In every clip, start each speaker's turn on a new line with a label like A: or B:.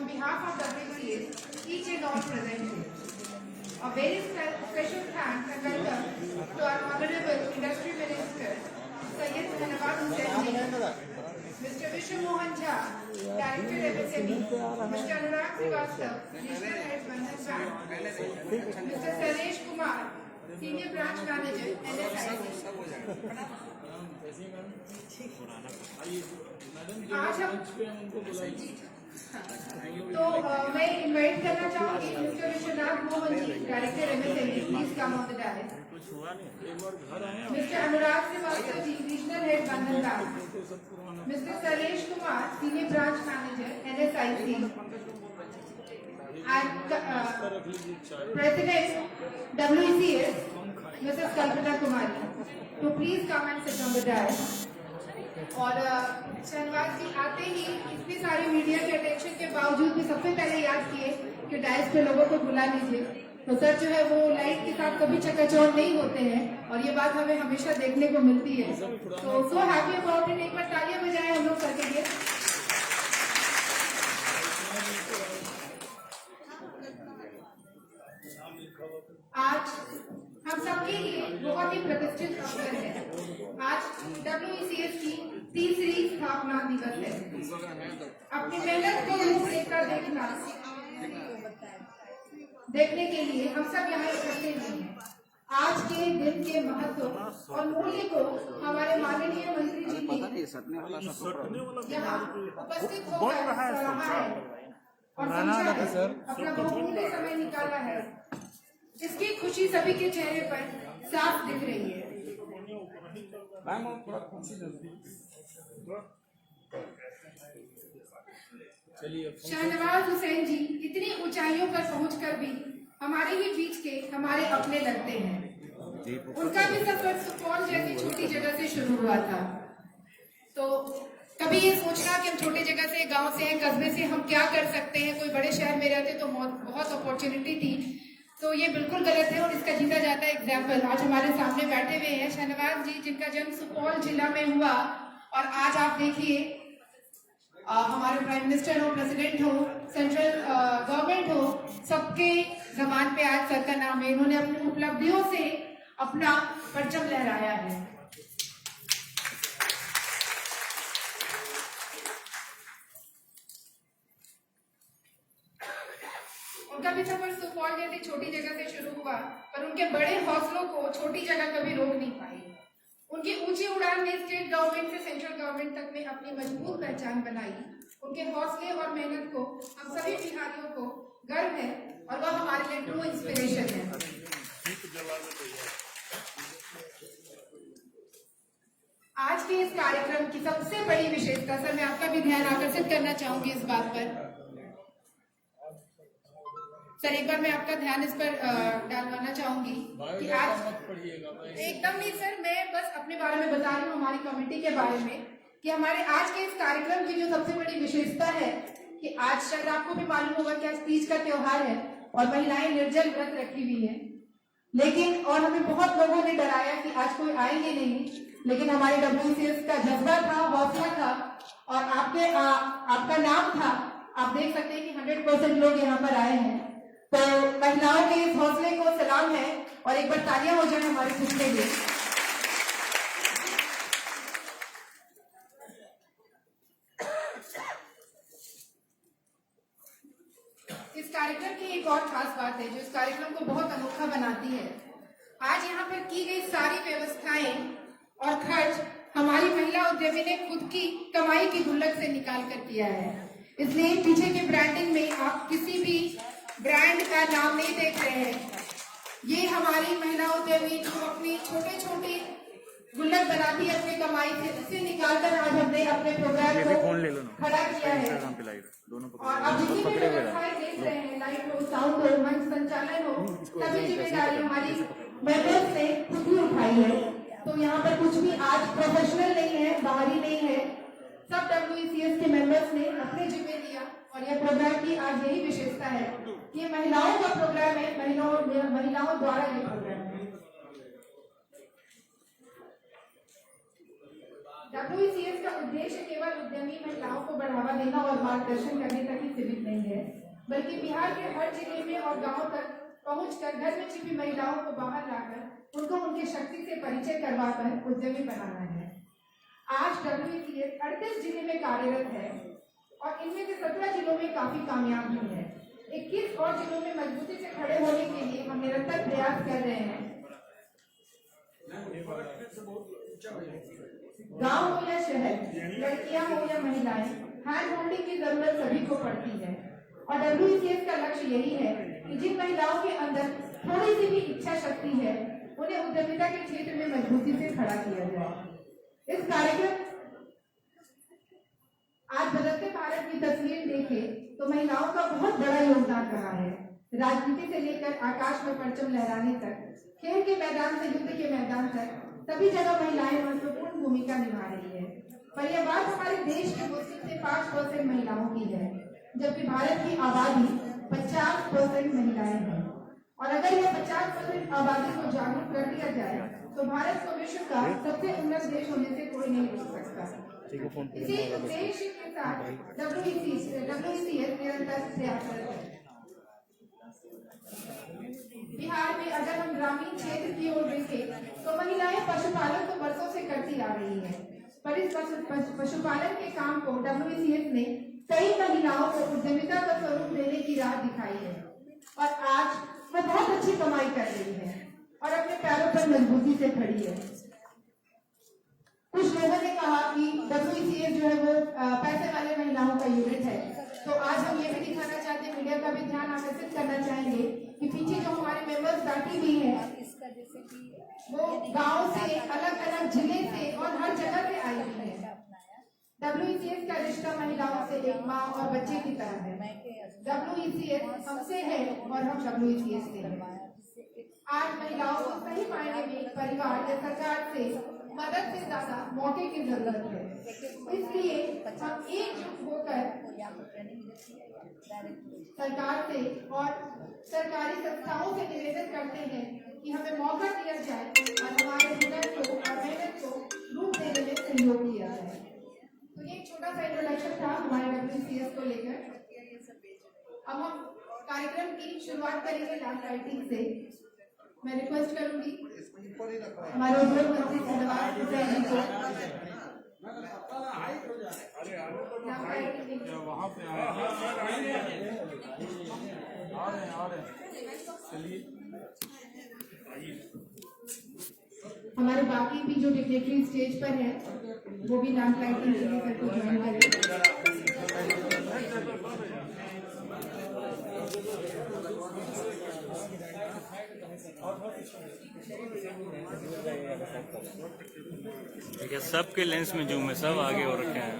A: on behalf of WCS, each and all present here. A very special thanks and welcome to our Honorable Industry Minister, Syed Shahnawaz Hussain, Mr. Vishnu Mohan Jha, Director MSME, Mr. Anurag Srivastava, National Head Bandhan Bank, Mr. Saresh Kumar, Senior Branch Manager, NSIC. आज हम तो मैं invite करना चाहूंगी mister Vishwanath Mohan ji, director MSME, please come on the dais. Mister Anurag Srivastava ji, regional head Bandhan Bank, mister Suresh Kumar, senior branch manager NSIC, and President WCS, Mrs. Kalpana Kumari, to please come and sit on the dais। और शहनवाज जी आते ही इतनी सारी media के attention के बावजूद भी सबसे पहले याद किए कि डाइस पे लोगों को बुला लीजिए। तो सर जो है वो लाइट के साथ कभी चकाचौंध नहीं होते हैं और ये बात हमें हमेशा देखने को मिलती है। तो सो हैप्पी अबाउट इट, एक बार तालियां बजाएं हम लोग सर के लिए। आज हम सबके लिए बहुत ही प्रतिष्ठित अवसर है। आज WCS की तीसरी स्थापना दिवस है। अपनी मेहनत को रूपरेखा देखने के लिए हम सब यहाँ इकट्ठे हुए हैं। आज के दिन के महत्व और मूल्य को हमारे माननीय मंत्री जी ने यहाँ उपस्थित होकर सराहा है और समझा है, अपना बहुमूल्य समय निकाला है। इसकी खुशी सभी के चेहरे पर साफ दिख रही है। शाहनवाज हुसैन जी इतनी ऊंचाइयों पर पहुंचकर भी हमारे ही बीच के हमारे अपने लगते हैं। उनका भी सफर सुपौल जैसी छोटी जगह से शुरू हुआ था। तो कभी ये सोचना कि हम छोटी जगह से, गांव से, कस्बे से हम क्या कर सकते हैं, कोई बड़े शहर में रहते तो बहुत अपॉर्चुनिटी थी, तो ये बिल्कुल गलत है और इसका जीता जाता है एग्जाम्पल आज हमारे सामने बैठे हुए हैं शाहनवाज जी, जिनका जन्म सुपौल जिला में हुआ और आज आप देखिए हमारे प्राइम मिनिस्टर हो, प्रेसिडेंट हो, सेंट्रल गवर्नमेंट हो, सबके जबान पे आज सर का नाम है। इन्होंने अपनी उपलब्धियों से अपना परचम लहराया है। उनका भी सफर सुपौल जैसी छोटी जगह से शुरू हुआ, पर उनके बड़े हौसलों को छोटी जगह कभी रोक नहीं पाई। उनकी ऊंची उड़ान ने स्टेट गवर्नमेंट से सेंट्रल गवर्नमेंट तक में अपनी मजबूत पहचान बनाई। उनके हौसले और मेहनत को हम सभी बिहारियों को गर्व है और वह हमारे लिए ट्रू इंस्पिरेशन है। आज के इस कार्यक्रम की सबसे बड़ी विशेषता, सर मैं आपका भी ध्यान आकर्षित करना चाहूंगी इस बात पर। सर एक बार मैं आपका ध्यान इस पर डालवाना चाहूंगी कि आज एकदम नहीं सर, मैं बस अपने बारे में बता रही हूँ, हमारी कमेटी के बारे में, कि हमारे आज के इस कार्यक्रम की जो सबसे बड़ी विशेषता है कि आज शायद आपको भी मालूम होगा कि आज तीज का त्योहार है और महिलाएं निर्जल व्रत रखी हुई है। लेकिन और हमें बहुत लोगों ने डराया कि आज कोई आएंगे नहीं, लेकिन हमारे WCS का जज्बा था, हौसला था और आपका नाम था। आप देख सकते हैं कि 100% लोग यहाँ पर आए हैं। तो महिलाओं के इस हौसले को सलाम है और एक बार तालियां हो जाए हमारे खुद के लिए। इस कार्यक्रम की एक और खास बात है जो इस कार्यक्रम को बहुत अनोखा बनाती है। आज यहाँ पर की गई सारी व्यवस्थाएं और खर्च हमारी महिला उद्यमी ने खुद की कमाई की गुल्लक से निकाल कर किया है। इसलिए पीछे के ब्रांडिंग में आप किसी भी ब्रांड का नाम नहीं देख रहे हैं। ये हमारी महिला उद्यमी जो अपनी छोटे छोटे गुल्लक बनाती है अपनी कमाई से, उससे निकालकर आज हमने अपने प्रोग्राम को खड़ा किया है। और अब जितनी भी व्यवस्थाएं देख रहे हैं, लाइट हो, साउंड हो, मंच संचालन हो, सभी जिम्मेदारी हमारी मेंबर्स ने खुद ही उठाई है। तो यहाँ पर कुछ भी आज प्रोफेशनल नहीं है, बाहरी नहीं है, सब WCS के मेंबर्स ने अपने जिम्मे लिया और यह प्रोग्राम की आज यही विशेषता है कि महिलाओं का प्रोग्राम है, महिलाओं द्वारा ये प्रोग्राम है। WCS का उद्देश्य केवल उद्यमी महिलाओं को बढ़ावा देना और मार्गदर्शन करने तक ही सीमित नहीं है। बल्कि बिहार के हर जिले में और गांव तक पहुंचकर घर में छिपी महिलाओं को बाहर लाकर उनको उनकी शक्ति से परिचय करवाकर उद्यमी बनाना है। आज WECS 38 जिले में कार्यरत है और इनमें से 17 जिलों में काफी कामयाब भी है। 21 और जिलों में मजबूती से खड़े होने के लिए हम निरंतर प्रयास कर रहे हैं। गांव हो या शहर, लड़कियां हो या महिलाएं, हैंड होल्डिंग की जरूरत सभी को पड़ती है और WECS का लक्ष्य यही है कि जिन महिलाओं के अंदर थोड़ी सी भी इच्छा शक्ति है उन्हें उद्यमिता के क्षेत्र में मजबूती से खड़ा किया जाए। इस कार्यक्रम आज बदलते भारत की तस्वीर देखें तो महिलाओं का बहुत बड़ा योगदान रहा है। राजनीति से लेकर आकाश में परचम लहराने तक, खेल के मैदान से युद्ध के मैदान तक सभी जगह महिलाएं महत्वपूर्ण भूमिका निभा रही है। पर यह बात हमारे देश के मुस्लिम से 5% महिलाओं की है, जबकि भारत की आबादी 50% महिलाएं हैं। और अगर यह 50% आबादी को जागरूक कर दिया जाए तो भारत को विश्व का सबसे उन्नत देश होने से कोई नहीं रोक सकता। इसी उद्देश्य के साथ WECS निरंतर प्रयासरत है। बिहार में अगर हम ग्रामीण क्षेत्र की ओर देखें तो महिलाएं पशुपालन तो वर्षों से करती आ रही है, पर इस पशुपालन के काम को WECS ने कई महिलाओं को उद्यमिता का स्वरूप देने की राह दिखाई है और आज वह बहुत अच्छी कमाई कर रही है और अपने पैरों पर मजबूती से खड़ी है। कुछ लोगों ने कहा कि WECS जो है वो पैसे वाले महिलाओं का यूनिट है, तो आज हम ये भी दिखाना चाहते हैं, मीडिया का भी ध्यान आकर्षित करना चाहेंगे कि पीछे जो हमारे मेंबर्स बैठी हुई है वो गांव से, अलग अलग जिले से और हर जगह से आई हुई है। WECS का रिश्ता महिलाओं से एक माँ और बच्चे की तरह है। WECS हमसे है और हम WECS से हैं। आज महिलाओं को सही मायने में परिवार या सरकार से मदद से ज्यादा मौके की जरूरत है, इसलिए हम एकजुट होकर सरकार से और सरकारी संस्थाओं से निवेदन करते हैं कि हमें मौका दिया जाए और हमारे हुनर को और मेहनत को रूप देने में सहयोग किया जाए। तो ये एक छोटा सा इंट्रोडक्शन था हमारे WECS को लेकर। अब हम कार्यक्रम की शुरुआत करेंगे लैंप लाइटिंग से। मैं रिक्वेस्ट करूंगी हमारे उद्योग मंत्री धन्यवाद को
B: वहाँ पे
A: हमारे बाकी भी जो डिग्नेटरी स्टेज पर है वो भी लैंप लाइटिंग के लिए सबको ज्वाइन करें।
B: देखिए सबके लेंस में जूम है, सब आगे हो रखे हैं।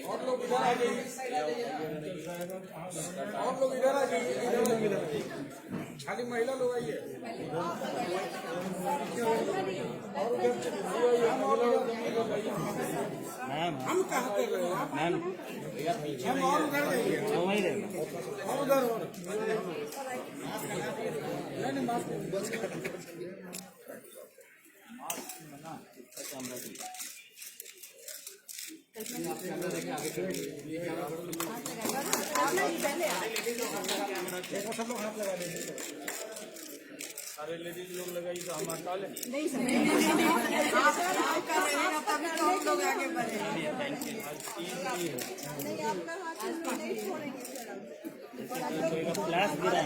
C: और लोग इधर आ जाइए, और लोग इधर आ जाइए, खाली महिला लोग आइए। हम कहाँ कर रहे हैं? हम और उधर जाइए, और उधर और नहीं सब लोग हाथ लगा देंगे, सारे लेडीज लोग लगाइए तो हम हटा लें। नहीं सर, आपका रहेगा तभी तो हम लोग आगे बढ़ेंगे।
B: फ्लैश गिरा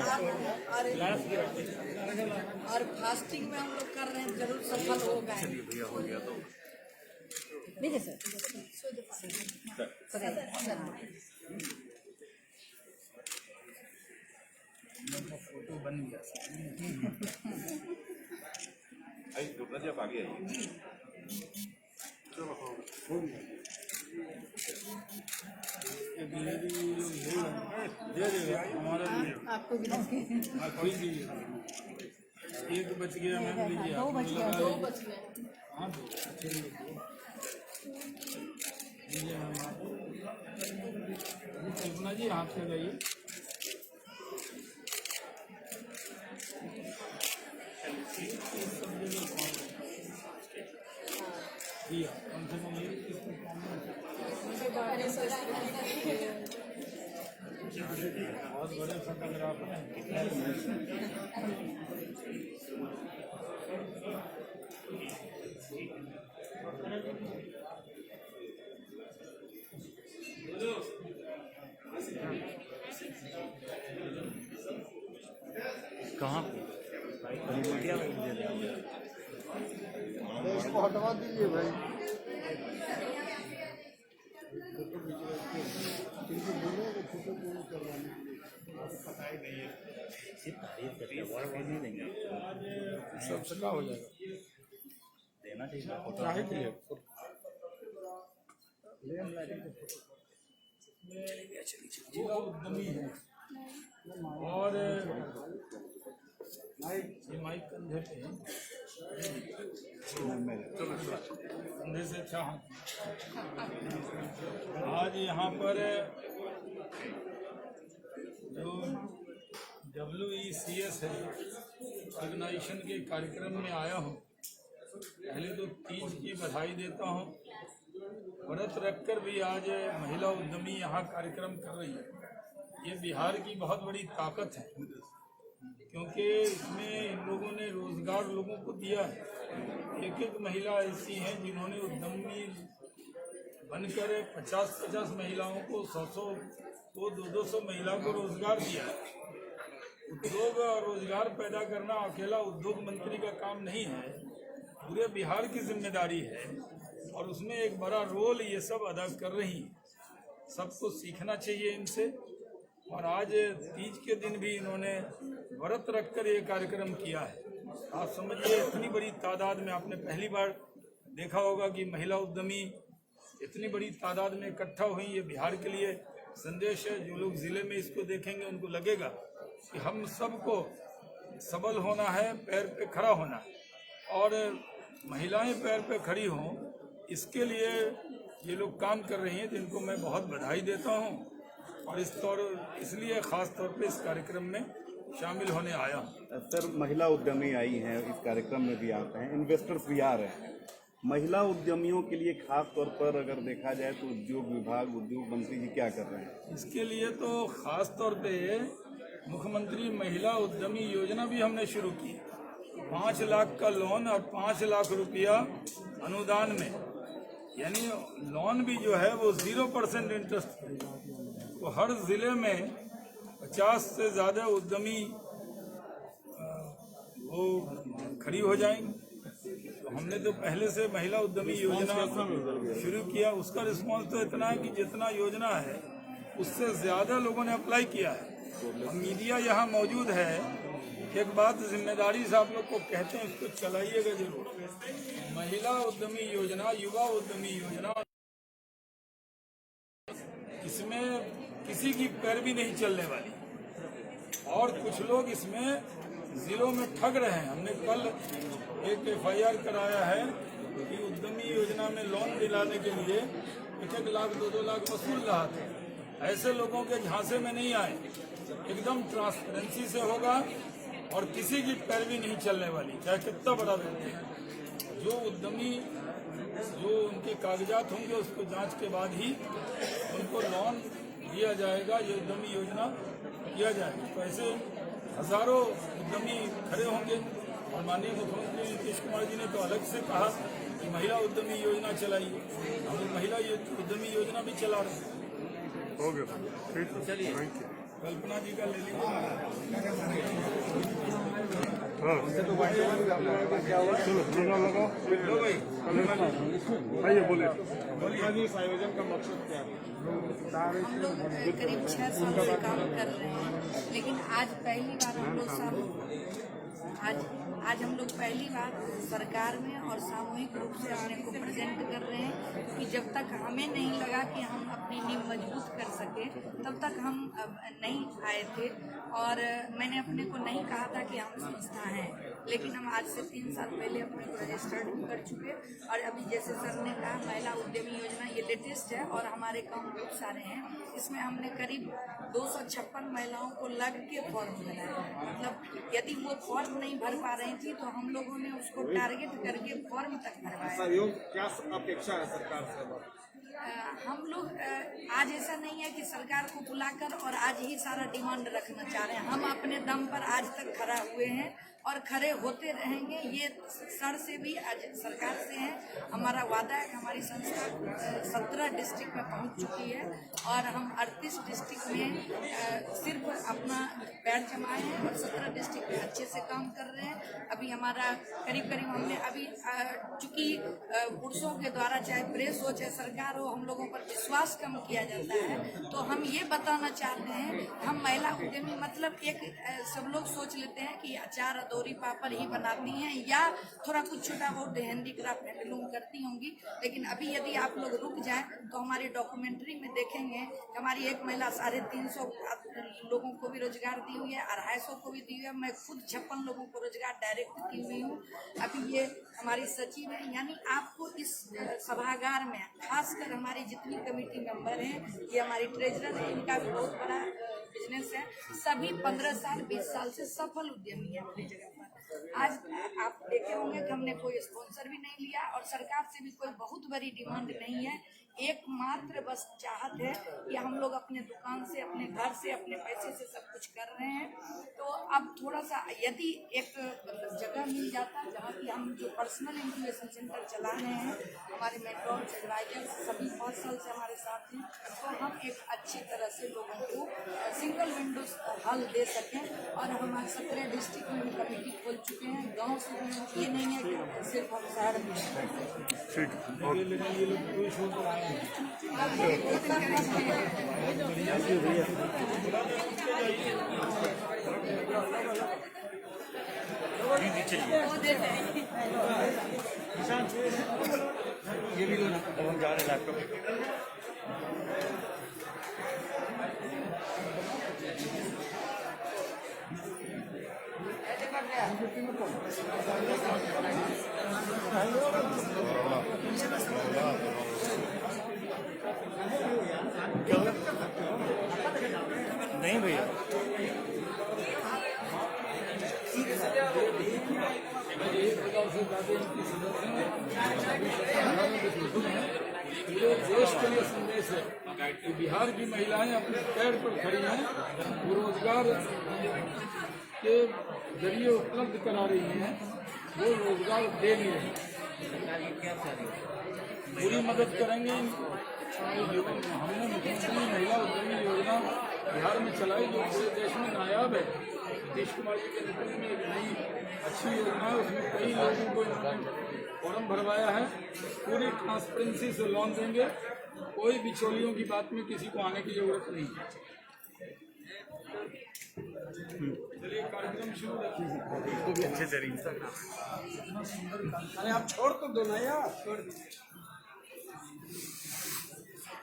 D: और फास्टिंग में हम लोग कर रहे हैं, जरूर सफल होगा।
B: भैया हो गया तो
D: देखिए सर,
B: फोटो बन गया।
E: आगे
D: आपको भी
C: एक बच गया, मैम लीजिए।
D: दो बच गया, दो बच गए।
C: हाँ लीजिए मैम, कल्पना जी हाथ लगाइए। किया, कम से कम ये इसको बहुत बड़े फोटोग्राफर हैं।
B: कहाँ क्या
F: इसको हटवा दीजिए भाई।
C: सब सका हो जाएगा,
B: देना चाहिए
C: चाहे के लिए जिला उद्यमी है और ये माइक कंधे पे है, कंधे से अच्छा हाथ। आज यहाँ पर जो WECS है ऑर्गेनाइजेशन के कार्यक्रम में आया हूँ। पहले तो तीज की बधाई देता हूँ। व्रत रखकर भी आज महिला उद्यमी यहाँ कार्यक्रम कर रही है। ये बिहार की बहुत बड़ी ताकत है, क्योंकि इसमें इन लोगों ने रोजगार लोगों को दिया है। एक एक महिला ऐसी हैं जिन्होंने उद्यमी बनकर 50-50 महिलाओं को 100-100 को 200 महिलाओं को रोजगार दिया है। उद्योग और रोजगार पैदा करना अकेला उद्योग मंत्री का काम नहीं है, पूरे बिहार की जिम्मेदारी है और उसमें एक बड़ा रोल ये सब अदा कर रही है। सबको सीखना चाहिए इनसे। और आज तीज के दिन भी इन्होंने व्रत रखकर ये कार्यक्रम किया है। आप समझिए इतनी बड़ी तादाद में, आपने पहली बार देखा होगा कि महिला उद्यमी इतनी बड़ी तादाद में इकट्ठा हुई। ये बिहार के लिए संदेश है। जो लोग ज़िले में इसको देखेंगे उनको लगेगा कि हम सबको सबल होना है, पैर पे खड़ा होना है और महिलाएं पैर पे खड़ी हों, इसके लिए ये लोग काम कर रही हैं, जिनको मैं बहुत बधाई देता हूं। और इसलिए ख़ास तौर पे इस कार्यक्रम में शामिल होने आया हूं।
F: सर, महिला उद्यमी आई हैं, इस कार्यक्रम में भी आते हैं, इन्वेस्टर्स भी आ रहे हैं। महिला उद्यमियों के लिए खास तौर पर अगर देखा जाए तो उद्योग विभाग, उद्योग मंत्री जी क्या कर रहे हैं?
C: इसके लिए तो खास तौर पे मुख्यमंत्री महिला उद्यमी योजना भी हमने शुरू की। 5 लाख का लोन और 5 लाख रुपया अनुदान में, यानी लोन भी जो है वो 0% इंटरेस्ट है। तो हर जिले में 50 से ज़्यादा उद्यमी वो खड़ी हो जाएंगे। तो हमने तो पहले से महिला उद्यमी योजना शुरू किया। उसका रिस्पांस तो इतना है कि जितना योजना है उससे ज़्यादा लोगों ने अप्लाई किया है। और मीडिया यहाँ मौजूद है। एक बात जिम्मेदारी से आप लोग को कहते हैं, इसको चलाइएगा जरूर। महिला उद्यमी योजना, युवा उद्यमी योजना, इसमें किसी की पैरवी नहीं चलने वाली। और कुछ लोग इसमें जिलों में ठग रहे हैं। हमने कल एक FIR कराया है कि उद्यमी योजना में लोन दिलाने के लिए 1-1 लाख 2-2 लाख वसूल रहा था। ऐसे लोगों के झांसे में नहीं आए। एकदम ट्रांसपेरेंसी से होगा और किसी की पैरवी नहीं चलने वाली, चाहे कितना बड़ा व्यक्ति है। जो उद्यमी, जो उनके कागजात होंगे उसको जांच के बाद ही उनको लोन दिया जाएगा। ये उद्यमी योजना किया जाएगा। तो ऐसे हजारों उद्यमी खड़े होंगे। और माननीय मुख्यमंत्री नीतीश कुमार जी ने तो अलग से कहा कि महिला उद्यमी योजना चलाइए। हम लोग महिला उद्यमी योजना भी चला रहे हैं।
F: हो गया, ठीक है,
C: चलिए, कल्पना जी का ले लीजिए।
F: आइए बोले।
C: इस आयोजन का मकसद क्या है?
D: हम लोग करीब 6 साल से काम कर रहे हैं, लेकिन आज पहली बार हम लोग आज हम लोग पहली बार सरकार में और सामूहिक रूप से अपने को प्रेजेंट कर रहे हैं कि जब तक हमें नहीं लगा कि हम अपनी नींव मजबूत कर सके तब तक हम नहीं आए थे। और मैंने अपने को नहीं कहा था कि हम संस्था हैं, लेकिन हम आज से 3 साल पहले अपने को रजिस्टर्ड कर चुके। और अभी जैसे सर ने कहा, महिला उद्यमी योजना ये लेटेस्ट है और हमारे काम बहुत सारे हैं। इसमें हमने करीब 256 महिलाओं को लग के फॉर्म बनाया है। मतलब यदि वो फॉर्म नहीं भर पा रहे हैं थी तो हम लोगों ने उसको टारगेट करके फॉर्म तक भरवाया।
G: सहयोग क्या अपेक्षा है सरकार से?
D: हम लोग आज ऐसा नहीं है कि सरकार को बुलाकर और आज ही सारा डिमांड रखना चाह रहे हैं। हम अपने दम पर आज तक खड़ा हुए हैं और खड़े होते रहेंगे। ये सर से भी आज सरकार से है, हमारा वादा है कि हमारी संस्था 17 डिस्ट्रिक्ट में पहुंच चुकी है और हम 38 डिस्ट्रिक्ट में सिर्फ अपना पैर जमाए हैं और 17 डिस्ट्रिक्ट में अच्छे से काम कर रहे हैं। अभी हमारा करीब हमने अभी चूंकि पुरुषों के द्वारा चाहे प्रेस हो चाहे सरकार हो हम लोगों पर विश्वास कम किया जाता है, तो हम ये बताना चाहते हैं हम महिला उद्यमी मतलब एक सब लोग सोच लेते हैं कि अचार अदौरी पापड़ ही बनाती हैं या थोड़ा कुछ छोटा बहुत हैंडीक्राफ्ट हैंडलूम करती होंगी, लेकिन अभी यदि आप लोग रुक जाएं तो हमारी डॉक्यूमेंट्री में देखेंगे कि हमारी एक महिला 350 लोगों को भी रोजगार दी हुई है, 250 को भी दी हुई है। मैं खुद 56 लोगों को रोजगार डायरेक्ट की हुई हूँ। अभी ये हमारी सचिव है, यानी आपको इस सभागार में खासकर हमारी जितनी कमेटी मेंबर हैं, ये हमारी ट्रेजरर है, इनका भी बहुत बड़ा बिजनेस है। सभी 15 साल 20 साल से सफल उद्यमी है अपनी जगह पर। आज आप देखे होंगे कि हमने कोई स्पॉन्सर भी नहीं लिया और सरकार से भी कोई बहुत बड़ी डिमांड नहीं है। एकमात्र बस चाहत है कि हम लोग अपने दुकान से अपने घर से अपने पैसे से सब कुछ कर रहे हैं। तो अब थोड़ा सा यदि एक जगह मिल जाता जहाँ की हम जो पर्सनल इंक्यूबेशन सेंटर चला रहे हैं, हमारे मेंटोर्स एडवाइजर्स सभी बहुत साल से हमारे साथ हैं, तो हम एक अच्छी तरह से लोगों को सिंगल विंडो हल दे सकें। और हमारे 17 डिस्ट्रिक्ट में भी कमेटी खोल चुके हैं, गाँव से भी। ये नहीं है कि सिर्फ हम शहर में
B: ये भी लो ना, अब हम जा रहे हैं लैपटॉप। नहीं भैया,
C: पूरे देश के लिए संदेश है कि बिहार की महिलाएं अपने पैर पर खड़ी हैं, वो रोजगार के जरिए उपलब्ध करा रही हैं, वो रोजगार दे रही हैं। पूरी मदद करेंगे। हमने मुख्यमंत्री महिला उद्यमी योजना बिहार में चलाई जो पूरे देश में नायाब है। नीतीश कुमार जी के नेतृत्व में एक नई अच्छी योजना है, उसमें कई लोगों को इन्होंने फॉर्म भरवाया है। पूरी ट्रांसपेरेंसी से लोन देंगे, कोई बिचौलियों की बात में किसी को आने की जरूरत नहीं है। चलिए कार्यक्रम शुरू रखिए।
B: अच्छे तरीके
G: अरे आप छोड़ तो दो ना यार।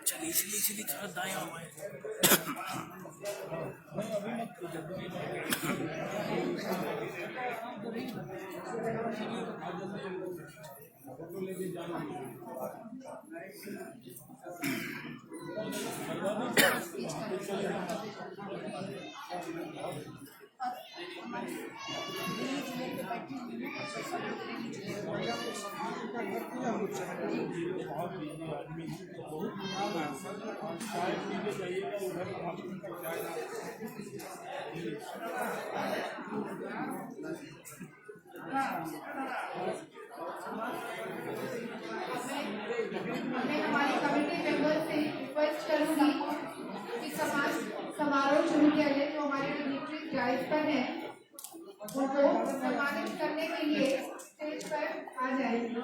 B: चलिए थोड़ा दाएं आवाए।
A: मैं हमारी कमेटी मेंबर से रिक्वेस्ट करूंगी कि समारोह शुरू किया जाए। जो हमारे डिग्निटरी ड्राइव पर हैं उनको सम्मानित करने के लिए स्टेज पर आ जाएंगे।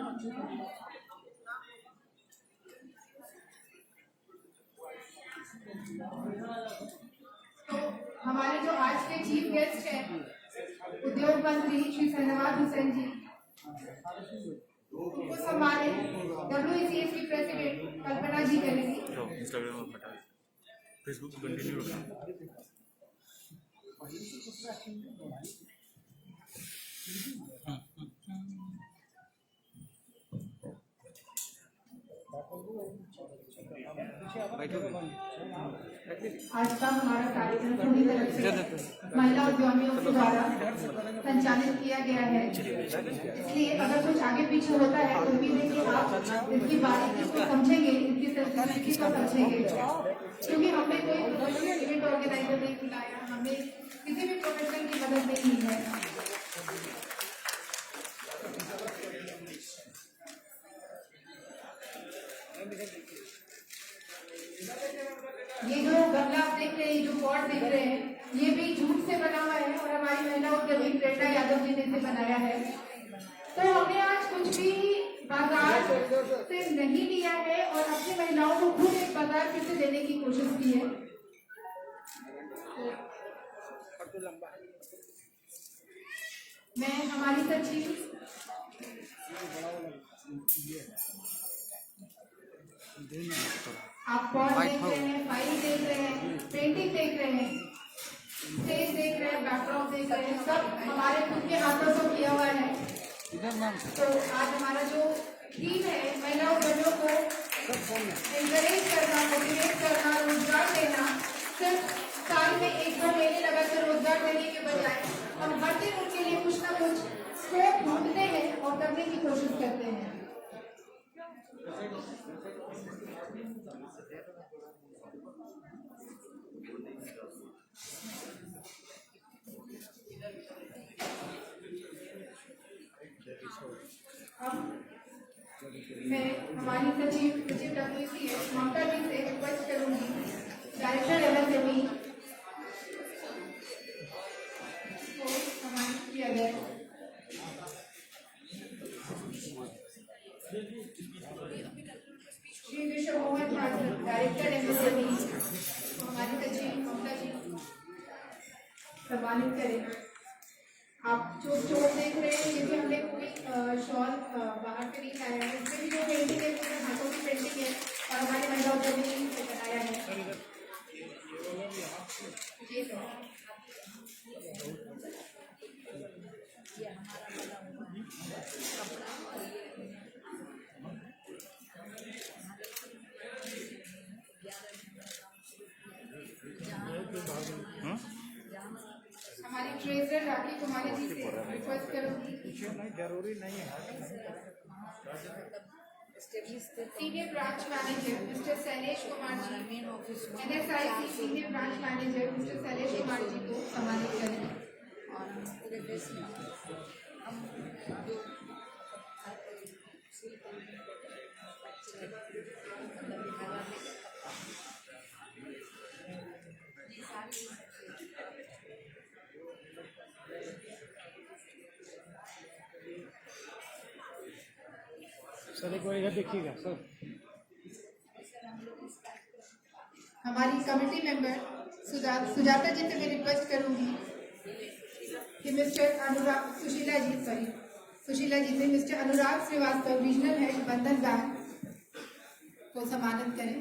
A: तो हमारे जो आज के चीफ गेस्ट हैं उद्योग मंत्री श्री शहनवाज हुसैन जी, उनको सम्मानित WECS की प्रेसिडेंट कल्पना जी करेंगी।
B: इंस्टाग्राम में बता, फेसबुक पे कंटिन्यू रखना।
A: आज का हमारा कार्यक्रम पूरी तरह से महिला उद्यमियों के द्वारा संचालित किया गया है, इसलिए अगर कुछ आगे पीछे होता है तो उम्मीद है कि आप इसकी बारीकी को समझेंगे, इसकी संस्कृति को समझेंगे, क्योंकि हमने कोई प्रोफेशनल इवेंट ऑर्गेनाइजर नहीं बुलाया, हमें किसी भी प्रोफेशनल की मदद नहीं ली है। ये जो गमला आप देख रहे हैं, जो पॉट देख रहे हैं, ये भी जूट से बना हुआ है और हमारी महिला उद्यमी प्रेरणा यादव जी ने इसे बनाया है। तो हमने आज कुछ भी बाजार से नहीं लिया है और अपनी महिलाओं को खुद एक बाजार फिर से देने की कोशिश की है। मैं हमारी सचिव आप पॉट देख रहे हैं, फाइल देख रहे हैं, पेंटिंग देख रहे हैं, स्टेज देख रहे हैं, बैकड्रॉप देख रहे हैं, सब हमारे खुद के हाथों से किया हुआ है। तो आज हमारा जो थीम है महिला उद्यमियों को एनकरेज करना, मोटिवेट करना, रोजगार देना, सिर्फ साल में एक दो महीने लगाकर रोजगार देने के बजाय हम हर दिन उनके लिए कुछ ना कुछ स्कोप ढूंढते हैं और करने की कोशिश करते हैं। अब मैं हमारी सचिव WCS ममता जी से रिक्वेस्ट करूंगी, डायरेक्टर MSME को सम्मानित किया गया। श्री विश्व मोहन ठाकुर, डायरेक्टर MSME, हमारी सचिव ममता जी सम्मानित करें। आप जो स्टोर देख रहे हैं, ये भी हमने कोई शॉल बाहर से नहीं लाया है, इसमें भी जो पेंटिंग है वो हाथों की पेंटिंग है और हमारी महिला उद्यमी ने इसे बनाया है। जी सर। हमारी ट्रेजर राखी कुमारी जी से रिक्वेस्ट करूंगी।
G: जरूरी नहीं है।
A: Senior branch manager mister Shailesh Kumar ji, NSIC senior branch manager mister Shailesh Kumar ji को सम्मानित करें।
D: और हम पूरे देश में हम जो
G: सर एक बार इधर देखिएगा सर।
A: हमारी कमेटी मेंबर सुजाता जी से मैं रिक्वेस्ट करूंगी कि मिस्टर अनुराग सुशीला जी से mister Anurag Srivastava, regional head Bandhan bank को सम्मानित करें।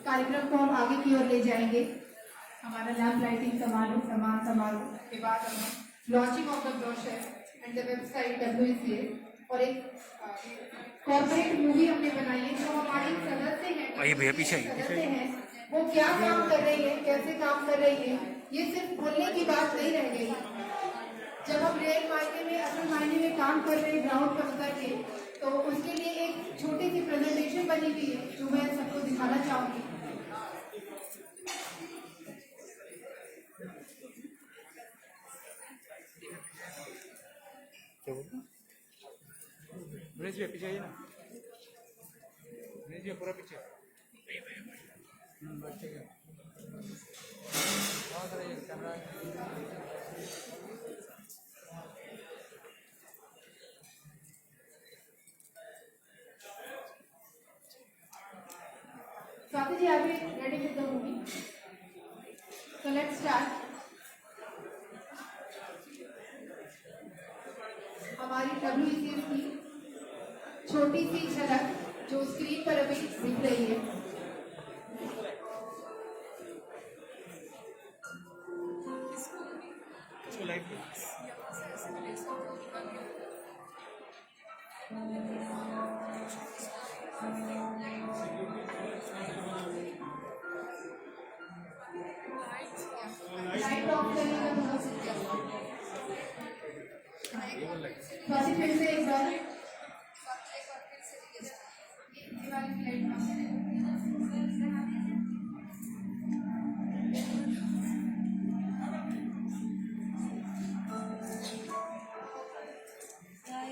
A: कार्यक्रम को हम आगे की ओर ले जाएंगे। हमारा लैम्प लाइटिंग समारोह के बाद हम launching of the brochure and the website WCS और एक कॉर्पोरेट मूवी हमने बनाई है जो हमारी सदस्य हैं वो क्या काम कर रही है, कैसे काम कर रही है, ये सिर्फ बोलने की बात नहीं रह गई। जब हम रियल मायने में, असल मायने में काम कर रहे हैं ग्राउंड पर उतर के, तो उसके लिए एक छोटी सी प्रेजेंटेशन बनी हुई है जो मैं सबको दिखाना चाहूंगी।
G: पीछे आइए ना, पूरा पीछे।
A: Swati ji, are we ready with the movie? So let's start. हमारी WECS की छोटी सी झलक जो स्क्रीन पर अभी दिख रही है। लाइट ऑफ करेगा थोड़ा सा। स्वाति फिर से एक बार। ये वाली लाइट ऑफ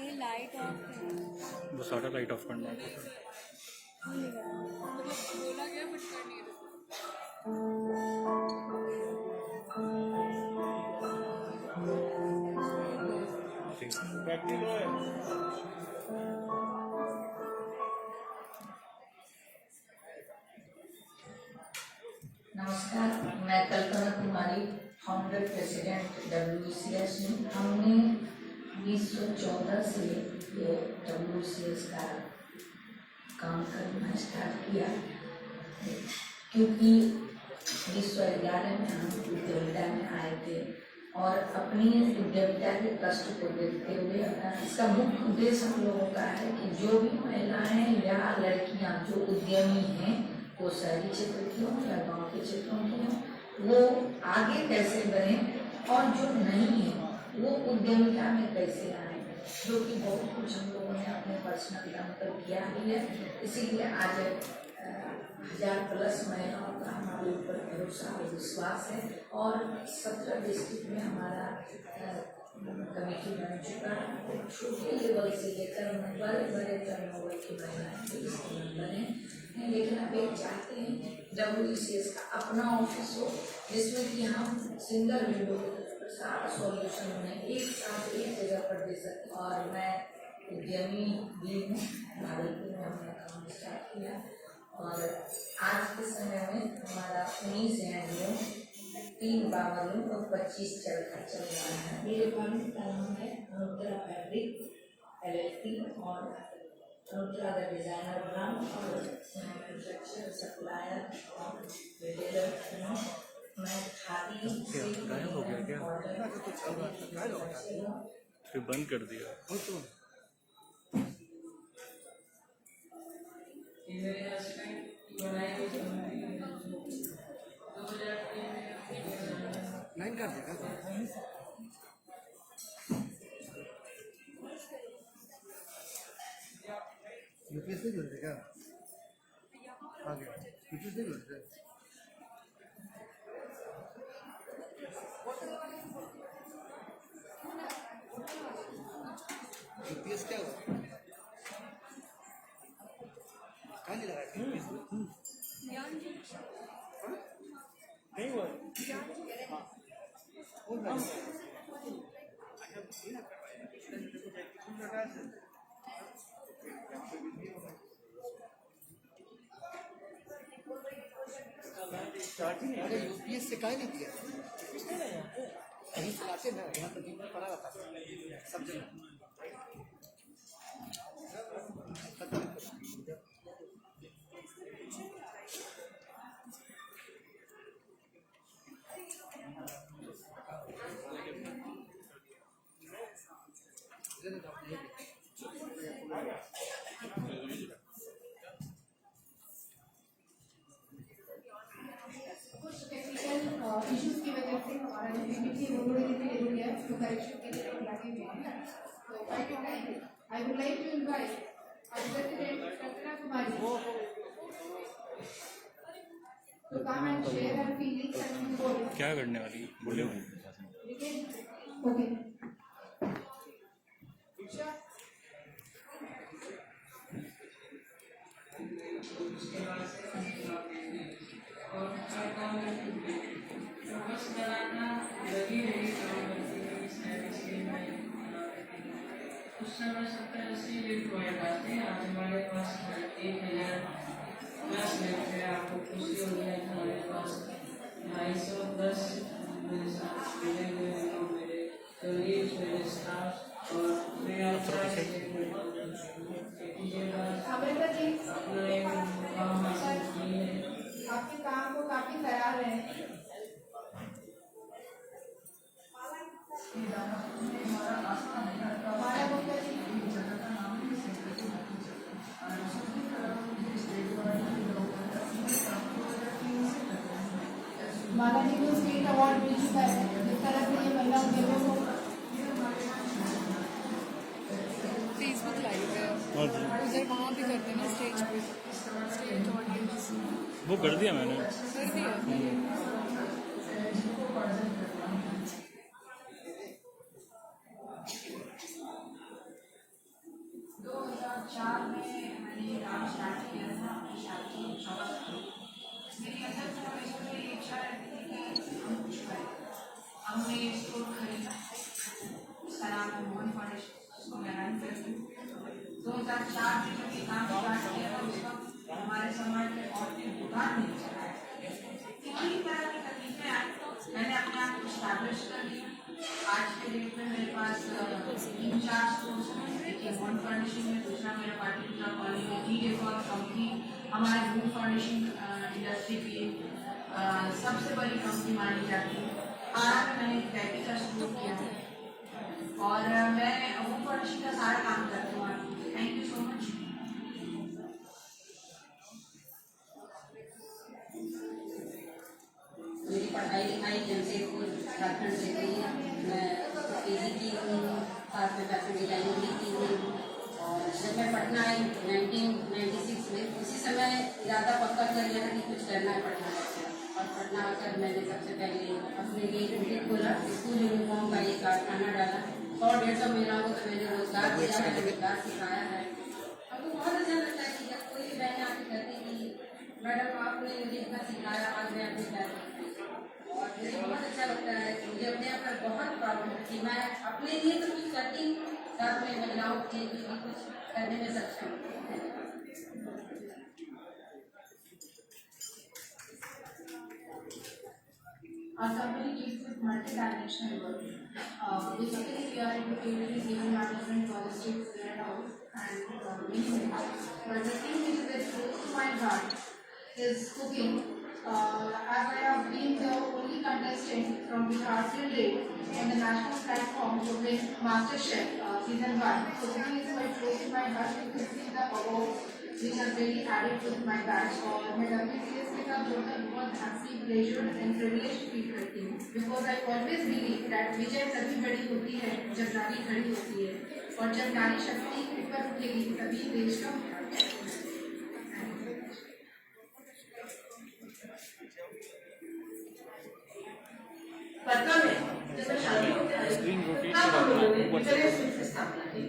D: ये लाइट ऑफ है।
B: वो सारा लाइट ऑफ करना है।
D: बोला गया बट कर नहीं रहा।
H: नमस्कार, मैं Kalpana Kumari, founder president WCS हूँ। हमने 2014 से ये WCS का काम करना स्टार्ट किया, क्योंकि 2011 में हम उद्यमिता में आए थे और अपनी उद्यमिता के कष्ट को देखते हुए इसका मुख्य उद्देश्य हम लोगों का है कि जो भी महिलाएं या लड़कियां जो उद्यमी हैं, वो शहरी क्षेत्र की हों या गांव के क्षेत्रों की हों, वो आगे कैसे बढ़ें और जो नहीं है वो उद्यमिता में कैसे आए, जो कि बहुत कुछ हम लोगों ने अपने पर्सनल दम पर किया ही है। इसीलिए आज 1000+ महिलाओं का हमारे ऊपर भरोसा और विश्वास है और 17 डिस्ट्रिक्ट में हमारा कमेटी बन चुका है। छोटे लेवल से लेकर बड़े बड़े टर्नओवर की महिलाएं भी इसके मेंबर हैं। लेकिन अब एक चाहते हैं WCS का अपना ऑफिस हो, जिसमें कि हम सिंगल विंडो सारा सॉल्यूशन उन्हें एक साथ एक जगह पर दे सकते। और मैं उद्यमी भी हूँ, भागलपुर में हमने काम स्टार्ट किया और आज के समय में हमारा 19 हैंडलूम, 3 बावलूम और 25 चरखा चल रहा है। मेरे फर्म का नाम है अनुत्तरा फैब्रिक LLP और अनुत्तरा द डिजाइनर ब्रांड और मैन्युफैक्चरर, सप्लायर और रिटेलर हूँ। मैं खादी
B: गायब हो गया क्या? फिर बंद कर दिया।
G: लाइन कर देगा। यूपीएस से जुड़ जाएगा आगे, यूपीएस से जुड़ जाएगा। यूपीएस क्या हुआ? कहाँ नहीं लगा यूपीएस में? नहीं हुआ। यूपीएस से कहाँ नहीं किया? कहीं चलाते ना, यहाँ पर दिन में पड़ा रहता सब जगह।
A: इश्यूज की वजह से हमारा जो PPT है वो थोड़ी देर रुक गया, तो करेक्शन के लिए हम लगे हुए हैं। तो I would like to invite president Kalpana Kumari to come and share her feelings and goals.
B: क्या करने वाली बोले?
A: ओके।
H: बैठ रहे आपको खुशी हो गया कि हमारे पास 210 मेरे साथ मिले हुए हैं, मेरे कलीग्स, मेरे स्टाफ और मैं अच्छा
A: अमृता जी
H: अपना एक काम हासिल की है।
A: आपके काम को काफी सराह रहे हैं। हमारा गुप्ता जी माला जी को स्टेट अवार्ड मिल चुका है। जिस तरह से ये महिला उद्यमियों को
I: फेसबुक लाइव है उधर वहाँ भी करते हैं ना स्टेज पे स्टेज ऑडियंस
B: वो कर दिया मैंने।
I: कर दिया।
H: 2004 में मैंने काम स्टार्ट किया था अपनी शादी मेरी अंदर से हमेशा से ये इच्छा रहती थी कि हम कुछ करें। हमने स्टोर खरीदा, उसका नाम मोहन फाउंडेशन, उसको मैं रन करती हूँ। 2004 में जब ये काम स्टार्ट किया था उस वक्त हमारे समाज में औरतें दुकान नहीं चलाया। किसी तरह की तकलीफें आई, मैंने अपने आप को स्टैब्लिश कर लिया। आज के डेट में मेरे पास 3-4 स्टोर्स हैं, एक मोहन फर्निशिंग में, दूसरा मेरा पार्टी का कॉलेज में जी डेकोर कंपनी हमारे रूम फर्निशिंग इंडस्ट्री की सबसे बड़ी कंपनी मानी जाती है। आरा में मैंने एक कैफे का स्टोर किया है और मैं रूम फर्निशिंग का सारा काम करती हूँ। Thank you so much.
J: मेरी पढ़ाई लिखाई जमशेदपुर झारखंड से हुई है। मैं पीजी की हूँ, साथ में फैशन डिजाइनिंग भी की हूँ। और जब मैं पटना आई 1996 में, उसी समय इरादा पक्का कर लिया था कि कुछ करना है पटना आकर। और पटना आकर मैंने सबसे पहले अपने लिए बुटीक खोला, स्कूल यूनिफॉर्म का एक कारखाना डाला। 100-150 महिलाओं को तो मैंने रोजगार दिया है, रोजगार सिखाया है। हमको बहुत अच्छा लगता है कि जब कोई भी बहन आके कहती कि मैडम आपने मुझे इतना सिखाया, आज मैं अपने पैर और मुझे बहुत अच्छा लगता है। मुझे अपने आप पर बहुत प्राउड है कि मैं अपने लिए तो कुछ करती हूँ, साथ में महिलाओं के लिए भी कुछ करने में सक्षम हूँ।
H: Our company deals with multi-dimensional work. Basically, we are into catering, event management, logistics, warehouse, and many things. But the thing which is very close to my heart is cooking. As I have been the only contestant from Bihar till date in the national platform to win MasterChef season 1. So cooking is very close to my heart. You can see the awards which are very added with my badge. और मैं WCS के साथ जुड़कर बहुत happy, pleasure and privilege feel करती हूँ. Because I always believe that विजय तभी बड़ी होती है जब नारी खड़ी होती है, और जब नारी शक्ति ऊपर उठेगी तभी देश का उद्धार होगा।
J: पटना में जब शादी होती है तब हम लोगों ने विक्टोरिया स्वीट्स की स्थापना की।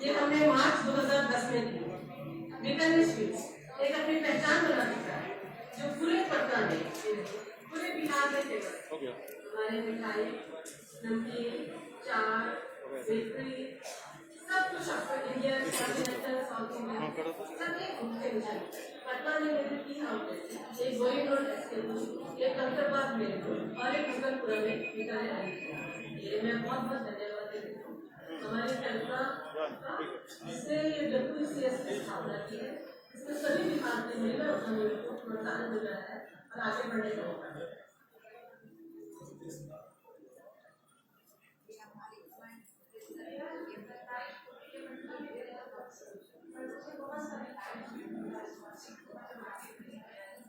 J: ये हमने मार्च 2010 में की। विक्टोरिया स्वीट्स एक अपनी पहचान बना चुका है जो पूरे पटना में, पूरे बिहार में फेमस है। हमारे मिठाई, नमकीन, चाट, बेकरी सब कुछ आपको इंडियन, कॉन्टिनेंटल, साउथ इंडियन सब एक उठते मिठाई। पटना में मेरे 3 आउटलेट हैं, एक गोइंग रोड एसके, एक कंकरबाग मेरे रोड और एक मुगलपुरा में विक्टोरिया। ये मैं बहुत बहुत धन्यवाद देती हूँ हमारी कल्पना जिसने ये WCS की स्थापना की है। इसमें सभी बिहार के महिला उद्यमियों को प्रोत्साहन मिल रहा है और आगे बढ़ने का मौका है।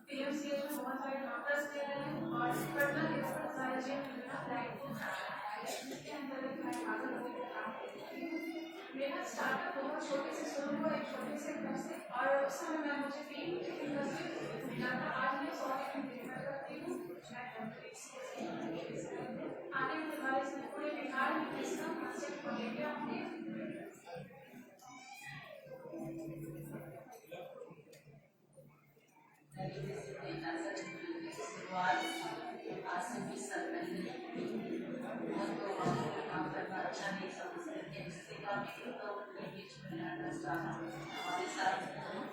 J: PMCH में बहुत सारे डॉक्टर्स दे रहे हैं और पटना के बहुत सारे मेरा स्टार्टअप बहुत छोटे से शुरू हुआ, एक छोटे से घर से, और उस समय मैं मुझे फील इंडस्ट्री मिला था। आज मैं 100 करती हूँ आने वाले बारे में पूरे बिहार में इसका कॉन्सेप्ट को लेकर हमने शुरुआत आज से 20 साल पहले काम करना अच्छा नहीं समझते थे, जिससे काफी तो बीच में हमारे साथ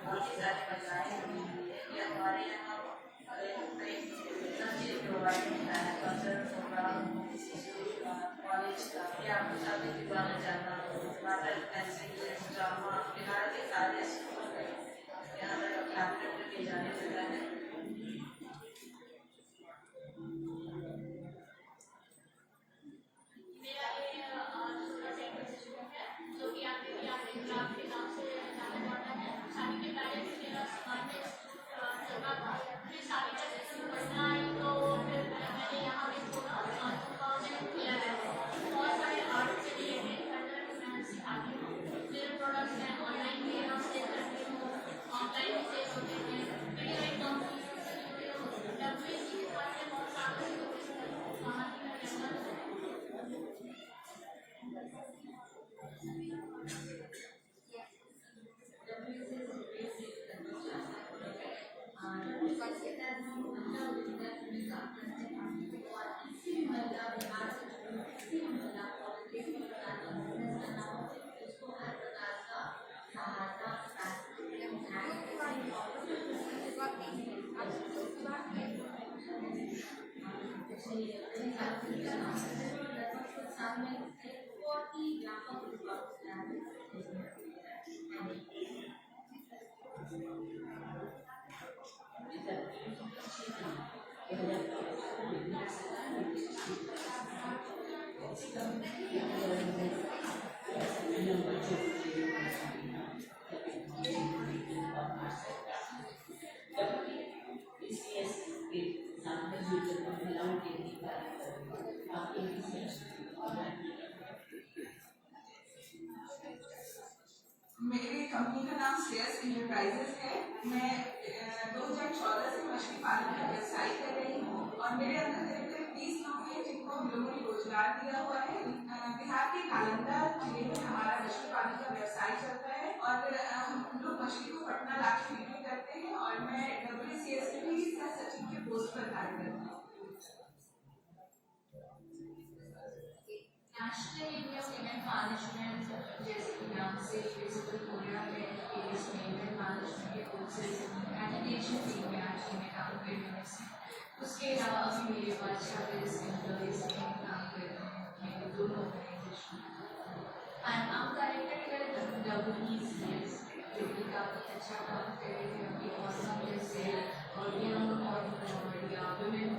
J: बहुत सारे बजाय हमारे मेरे कंपनी का नाम श्रेयस इंटरप्राइजेस है। मैं 2014 से मछली पालन का व्यवसाय कर रही हूँ और मेरे अंदर करीब 30 लोग हैं जिनको हम लोगों ने रोजगार दिया हुआ है। बिहार के नालंदा जिले में हमारा मछली पालन का व्यवसाय चलता है और हम लोग मछली को पटना लाके बिक्री करते हैं और मैं WCS में भी सह सचिव के पोस्ट पर कार्य करती हूँ।
H: नेशनल इंडिया पेमेंट मैनेजमेंट जैसे कि नाम से विजिबल हो रहा है कि इसमें पेमेंट मैनेजमेंट के कोर्सेज एजुकेशन फील्ड में आज मैं काम कर रही हूँ। उसके अलावा भी मेरे पास शायद एम्प्लॉइज में काम कर रहे हैं मेरे दोनों ऑर्गेनाइजेशन एंड आप डायरेक्टर WECS जो कि काफ़ी अच्छा काम कर रहे हैं अभी और जैसे और यंग और या वुमेन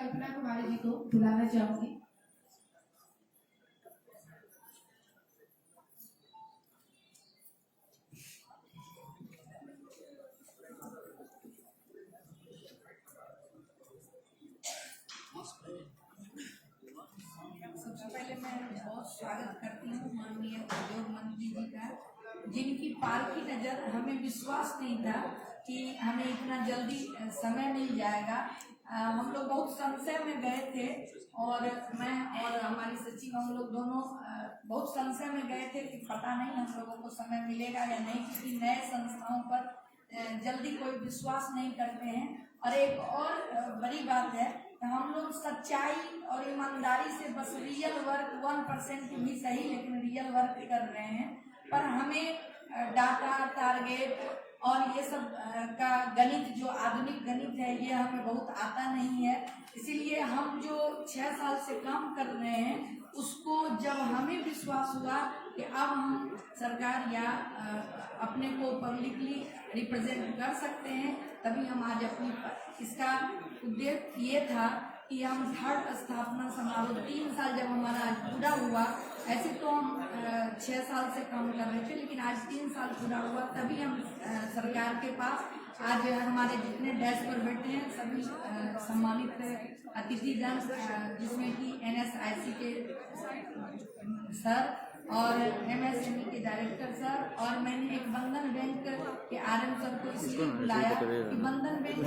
A: कल्पना कुमारी जी को बुलाना चाहूंगी।
D: सबसे पहले मैं बहुत स्वागत करती हूँ माननीय उद्योग मंत्री जी का, जिनकी पाल की नज़र हमें विश्वास नहीं था कि हमें इतना जल्दी समय मिल जाएगा। हम लोग बहुत संशय में गए थे और मैं और हमारी सचिव हम लोग दोनों बहुत संशय में गए थे कि पता नहीं हम लोगों को समय मिलेगा या नहीं, क्योंकि नए संस्थाओं पर जल्दी कोई विश्वास नहीं करते हैं। और एक और बड़ी बात है कि हम लोग सच्चाई और ईमानदारी से बस रियल वर्क 1% भी सही लेकिन रियल वर्क कर रहे हैं, पर हमें डाटा टारगेट और ये सब का गणित जो आधुनिक गणित है ये हमें बहुत आता नहीं है। इसीलिए हम जो 6 साल से काम कर रहे हैं उसको जब हमें विश्वास हुआ कि अब हम सरकार या अपने को पब्लिकली रिप्रेजेंट कर सकते हैं, तभी हम आज अपनी इसका उद्देश्य ये था कि हम 3rd स्थापना समारोह 3 साल जब हमारा आज पूरा हुआ, ऐसे तो हम 6 साल से काम कर रहे थे लेकिन आज 3 साल पूरा हुआ, तभी हम सरकार के पास आज हमारे जितने डैश पर बैठे हैं सभी सम्मानित अतिथिजन, जिसमें कि NSIC के सर और MSME के डायरेक्टर सर, और मैंने एक बंधन बैंक के RM सर को इसलिए बुलाया कि बंधन बैंक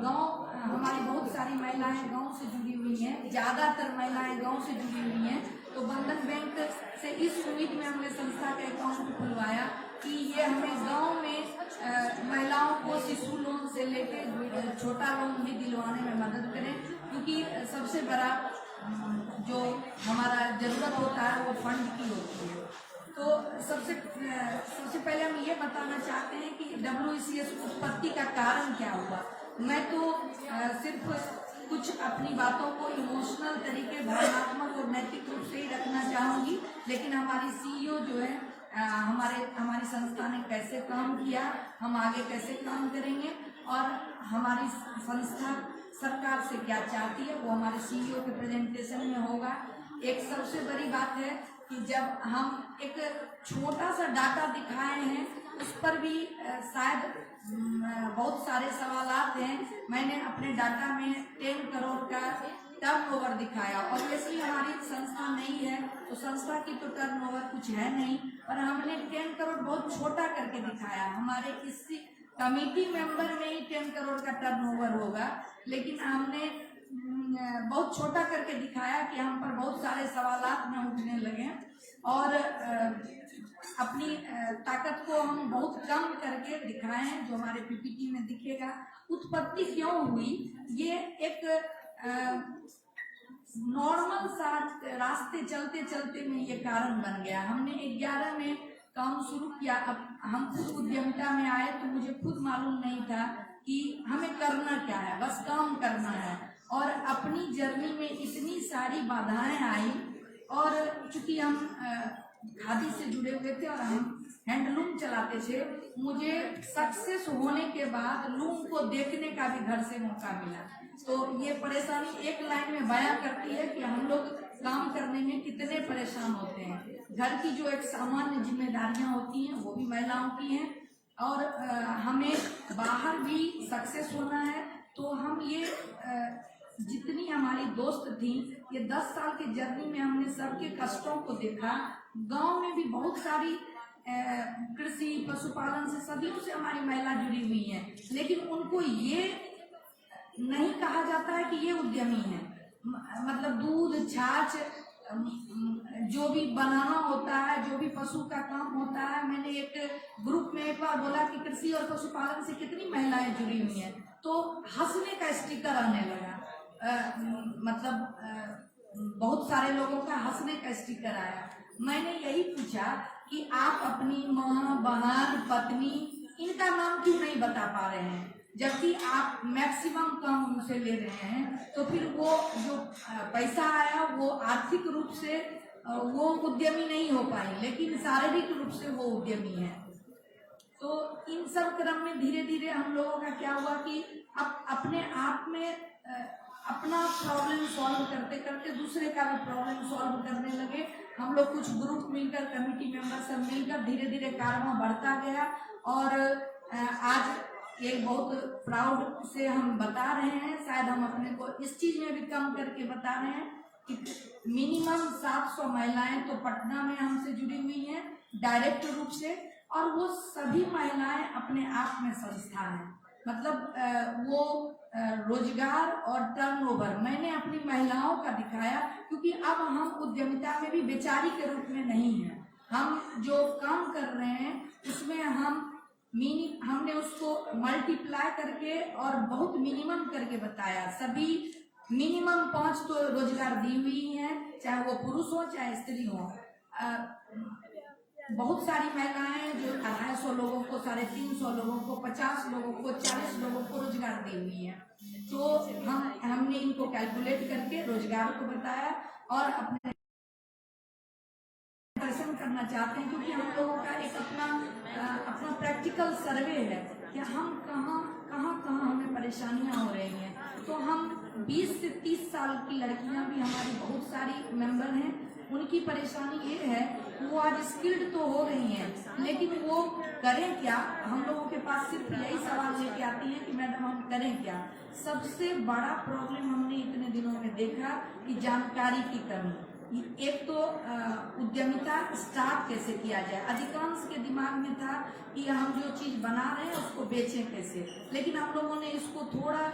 D: गांव हमारी बहुत सारी महिलाएं गांव से जुड़ी हुई हैं, ज़्यादातर महिलाएं गांव से जुड़ी हुई हैं, तो बंधन बैंक से इस उम्मीद में हमने संस्था का अकाउंट खुलवाया कि ये हमें गांव में महिलाओं को शिशु लोन से लेके छोटा लोन भी दिलवाने में मदद करें, क्योंकि सबसे बड़ा जो हमारा जरूरत होता है वो फंड की होती है। तो सबसे पहले हम ये बताना चाहते हैं कि WECS उत्पत्ति का कारण क्या हुआ। मैं तो सिर्फ कुछ अपनी बातों को इमोशनल तरीके, भावनात्मक और नैतिक रूप से ही रखना चाहूँगी, लेकिन हमारी CEO जो है हमारी संस्था ने कैसे काम किया, हम आगे कैसे काम करेंगे और हमारी संस्था सरकार से क्या चाहती है वो हमारे CEO के प्रेजेंटेशन में होगा। एक सबसे बड़ी बात है कि जब हम एक छोटा सा डाटा दिखाए हैं उस पर भी शायद बहुत सारे सवालात हैं। मैंने अपने डाटा में 10 करोड़ का टर्नओवर दिखाया और वैसे हमारी संस्था नहीं है तो संस्था की तो टर्नओवर कुछ है नहीं, और हमने 10 करोड़ बहुत छोटा करके दिखाया। हमारे इसी कमेटी मेंबर में ही 10 करोड़ का टर्नओवर होगा, लेकिन हमने बहुत छोटा करके दिखाया कि हम पर बहुत सारे सवालात न उठने लगे और अपनी ताकत को हम बहुत कम करके दिखाए हैं, जो हमारे PPT में दिखेगा। उत्पत्ति क्यों हुई, ये एक नॉर्मल सा रास्ते चलते चलते में ये कारण बन गया। हमने 11 में काम शुरू किया। अब हम खुद उद्यमिता में आए तो मुझे खुद मालूम नहीं था कि हमें करना क्या है, बस काम करना है। और अपनी जर्नी में इतनी सारी बाधाएं आई, और चूंकि हम खादी से जुड़े हुए थे और हम हैंडलूम चलाते थे, मुझे सक्सेस होने के बाद लूम को देखने का भी घर से मौका मिला। तो ये परेशानी एक लाइन में बयां करती है कि हम लोग काम करने में कितने परेशान होते हैं। घर की जो एक सामान्य जिम्मेदारियां होती हैं वो भी महिलाओं की हैं, और हमें बाहर भी सक्सेस होना है। तो हम ये जितनी हमारी दोस्त थी, ये 10 साल के जर्नी में हमने सबके कष्टों को देखा। गांव में भी बहुत सारी कृषि पशुपालन से सभी से हमारी महिला जुड़ी हुई हैं, लेकिन उनको ये नहीं कहा जाता है कि ये उद्यमी है। मतलब दूध छाछ जो भी बनाना होता है, जो भी पशु का काम होता है, मैंने एक ग्रुप में एक बार बोला कि कृषि और पशुपालन से कितनी महिलाएं जुड़ी हुई हैं, तो हंसने का स्टिकर आने लगा। बहुत सारे लोगों का हंसने का स्टिकर आया। मैंने यही पूछा कि आप अपनी माँ, बहन, पत्नी इनका नाम क्यों नहीं बता पा रहे हैं, जबकि आप मैक्सिमम काम उनसे ले रहे हैं। तो फिर वो जो पैसा आया वो आर्थिक रूप से वो उद्यमी नहीं हो पाई, लेकिन शारीरिक रूप से वो उद्यमी है। तो इन सब क्रम में धीरे धीरे हम लोगों का क्या हुआ कि अब अपने आप में अपना प्रॉब्लम सॉल्व करते करते दूसरे का भी प्रॉब्लम सॉल्व करने लगे। हम लोग कुछ ग्रुप मिलकर, कमेटी मेंबर सब मिलकर धीरे धीरे कारवां बढ़ता गया, और आज ये बहुत प्राउड से हम बता रहे हैं, शायद हम अपने को इस चीज में भी कम करके बता रहे हैं कि मिनिमम 700 महिलाएं तो पटना में हमसे जुड़ी हुई हैं डायरेक्ट रूप से, और वो सभी महिलाएं अपने आप में संस्था हैं। मतलब वो रोजगार और टर्नओवर मैंने अपनी महिलाओं का दिखाया, क्योंकि अब हम उद्यमिता में भी बेचारी के रूप में नहीं हैं। हम जो काम कर रहे हैं उसमें हमने उसको मल्टीप्लाई करके और बहुत मिनिमम करके बताया। सभी मिनिमम 5 तो रोजगार दी हुई हैं, चाहे वो पुरुष हो चाहे स्त्री हो। बहुत सारी महिलाएं जो 250 लोगों को, 350 लोगों को, 50 लोगों को, 40 लोगों को रोजगार दी हुई है। तो हमने इनको कैलकुलेट करके रोजगार को बताया और अपने दर्शन करना चाहते हैं, क्योंकि हम लोगों का एक अपना प्रैक्टिकल सर्वे है कि हम कहाँ हमें परेशानियां हो रही हैं। तो हम 20 से 30 साल की लड़कियां भी हमारी बहुत सारी मेंबर हैं। उनकी परेशानी ये है वो आज स्किल्ड तो हो रही हैं, लेकिन वो करें क्या। हम लोगों के पास सिर्फ यही सवाल लेके आती हैं कि मैडम हम करें क्या। सबसे बड़ा प्रॉब्लम हमने इतने दिनों में देखा कि जानकारी की कमी। एक तो उद्यमिता स्टार्ट कैसे किया जाए, अधिकांश के दिमाग में था कि हम जो चीज बना रहे हैं उसको बेचें कैसे, लेकिन हम लोगों ने इसको थोड़ा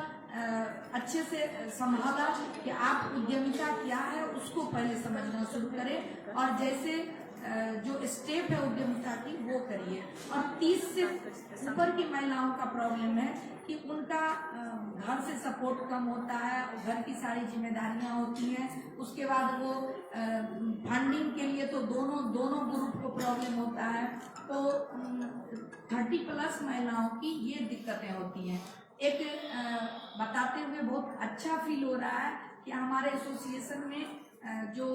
D: अच्छे से संभाला कि आप उद्यमिता क्या है उसको पहले समझना शुरू करें। और जैसे जो स्टेप है उद्यमिता की वो करिए। और 30 से ऊपर की महिलाओं का प्रॉब्लम है कि उनका घर से सपोर्ट कम होता है, घर की सारी जिम्मेदारियां होती हैं, उसके बाद वो फंडिंग के लिए तो दोनों ग्रुप को प्रॉब्लम होता है। तो 30+ महिलाओं की ये दिक्कतें होती हैं। एक बताते हुए बहुत अच्छा फील हो रहा है कि हमारे एसोसिएशन में जो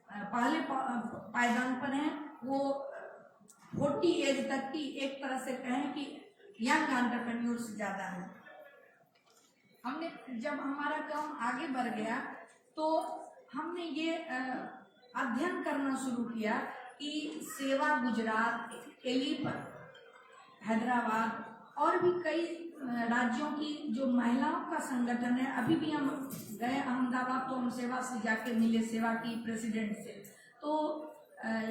D: पहले पायदान पर हैं वो 40 एज तक की, एक तरह से कहें कि यंग एंटरप्रेन्योर्स ज़्यादा है। हमने जब हमारा काम आगे बढ़ गया तो हमने ये अध्ययन करना शुरू किया कि सेवा गुजरात, एलिप हैदराबाद और भी कई राज्यों की जो महिलाओं का संगठन है, अभी भी हम गए अहमदाबाद तो हम सेवा से जाके मिले, सेवा की प्रेसिडेंट से। तो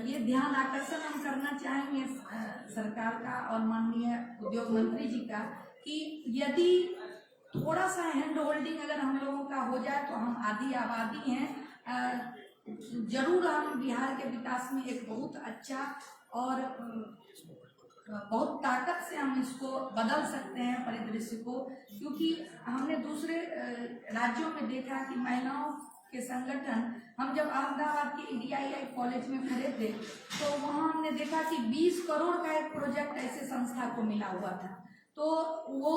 D: ये ध्यान आकर्षण हम करना चाहेंगे सरकार का और माननीय उद्योग मंत्री जी का कि यदि थोड़ा सा हैंड होल्डिंग अगर हम लोगों का हो जाए तो हम आधी आबादी हैं, जरूर हम बिहार के विकास में एक बहुत अच्छा और बहुत ताकत से हम इसको बदल सकते हैं परिदृश्य को। क्योंकि हमने दूसरे राज्यों में देखा कि महिलाओं के संगठन, हम जब अहमदाबाद के EDII कॉलेज में खड़े थे तो वहाँ हमने देखा कि 20 करोड़ का एक प्रोजेक्ट ऐसे संस्था को मिला हुआ था। तो वो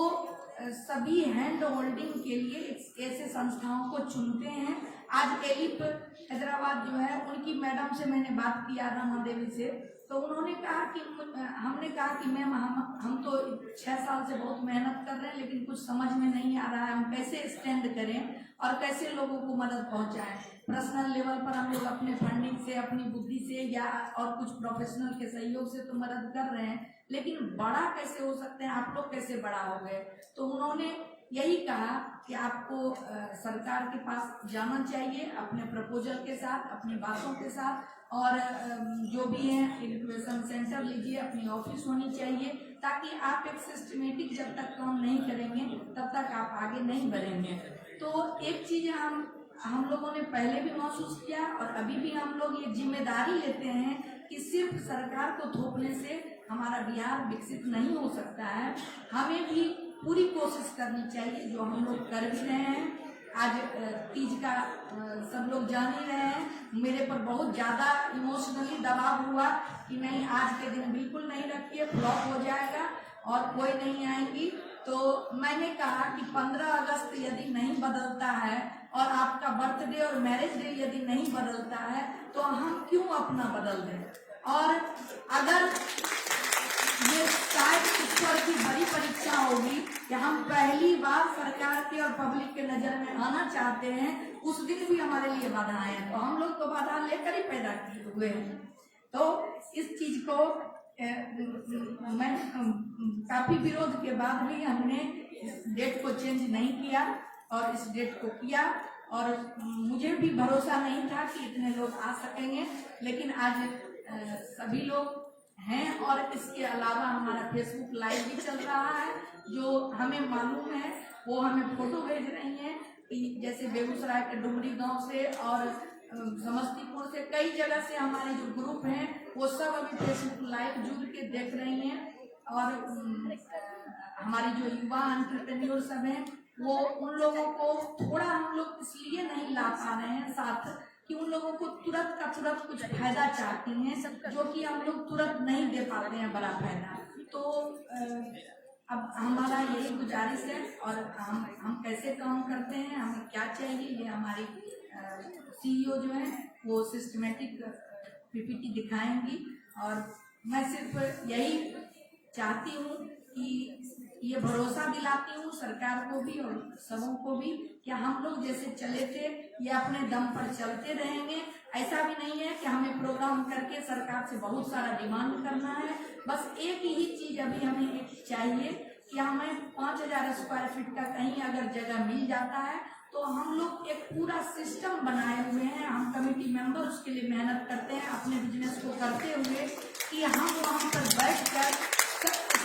D: सभी हैंड होल्डिंग के लिए ऐसे संस्थाओं को चुनते हैं। आज एलिप हैदराबाद जो है उनकी मैडम से मैंने बात किया, रमा देवी से, तो उन्होंने कहा कि हमने कहा कि मैम हम तो 6 साल से बहुत मेहनत कर रहे हैं लेकिन कुछ समझ में नहीं आ रहा है हम कैसे स्टैंड करें और कैसे लोगों को मदद पहुंचाएं। पर्सनल लेवल पर हम लोग अपने फंडिंग से, अपनी बुद्धि से या और कुछ प्रोफेशनल के सहयोग से तो मदद कर रहे हैं, लेकिन बड़ा कैसे हो सकते हैं, आप लोग कैसे बड़ा हो गए। तो उन्होंने यही कहा कि आपको सरकार के पास जाना चाहिए अपने प्रपोजल के साथ, अपनी बातों के साथ, और जो भी है इंक्यूबेशन सेंटर लीजिए, अपनी ऑफिस होनी चाहिए, ताकि आप एक सिस्टमेटिक जब तक काम नहीं करेंगे तब तक आप आगे नहीं बढ़ेंगे। तो एक चीज़ हम लोगों ने पहले भी महसूस किया और अभी भी हम लोग ये जिम्मेदारी लेते हैं कि सिर्फ सरकार को थोपने से हमारा बिहार विकसित नहीं हो सकता है। हमें भी पूरी कोशिश करनी चाहिए, जो हम लोग कर भी रहे हैं। आज तीज का सब लोग जान ही रहे हैं, मेरे पर बहुत ज़्यादा इमोशनली दबाव हुआ कि नहीं, आज के दिन बिल्कुल नहीं रखिए, फ्लॉप हो जाएगा और कोई नहीं आएंगी। तो मैंने कहा कि 15 अगस्त यदि नहीं बदलता है और आपका बर्थडे और मैरिज डे यदि नहीं बदलता है तो हम क्यों अपना बदल दें। और अगर ये शायद ईश्वर की बड़ी परीक्षा होगी कि हम पहली बार सरकार के और पब्लिक के नज़र में आना चाहते हैं, उस दिन भी हमारे लिए बाधाएं हैं, तो हम लोग तो बाधा लेकर ही पैदा किए हुए हैं। तो इस चीज़ को मैं काफ़ी विरोध के बाद भी हमने इस डेट को चेंज नहीं किया और इस डेट को किया, और मुझे भी भरोसा नहीं था कि इतने लोग आ सकेंगे, लेकिन आज सभी लोग हैं। और इसके अलावा हमारा फेसबुक लाइव भी चल रहा है, जो हमें मालूम है वो हमें फोटो भेज रही हैं कि जैसे बेगूसराय के डुमरी गांव से और समस्तीपुर से कई जगह से हमारे जो ग्रुप हैं वो सब अभी फेसबुक लाइव जुड़ के देख रही हैं। और हमारी जो युवा एंटरप्रेन्योर सब हैं वो उन लोगों को थोड़ा हम लोग इसलिए नहीं ला पा रहे हैं साथ कि उन लोगों को तुरंत का तुरंत कुछ फायदा चाहती हैं, जो कि हम लोग तुरंत नहीं दे पाते हैं बड़ा फायदा। तो अब हमारा यही गुजारिश है, और हम कैसे काम करते हैं, हमें क्या चाहिए, ये हमारी CEO जो है वो सिस्टमेटिक PPT दिखाएंगी। और मैं सिर्फ यही चाहती हूँ कि ये भरोसा दिलाती हूँ सरकार को भी और सबों को भी कि हम लोग जैसे चले थे ये अपने दम पर चलते रहेंगे। ऐसा भी नहीं है कि हमें प्रोग्राम करके सरकार से बहुत सारा डिमांड करना है। बस एक ही चीज़ अभी हमें एक चाहिए कि हमें 5000 स्क्वायर फीट का कहीं अगर जगह मिल जाता है तो हम लोग एक पूरा सिस्टम बनाए हुए हैं। हम कमेटी मेंबर उसके लिए मेहनत करते हैं अपने बिजनेस को करते हुए कि हम वहाँ पर बैठकर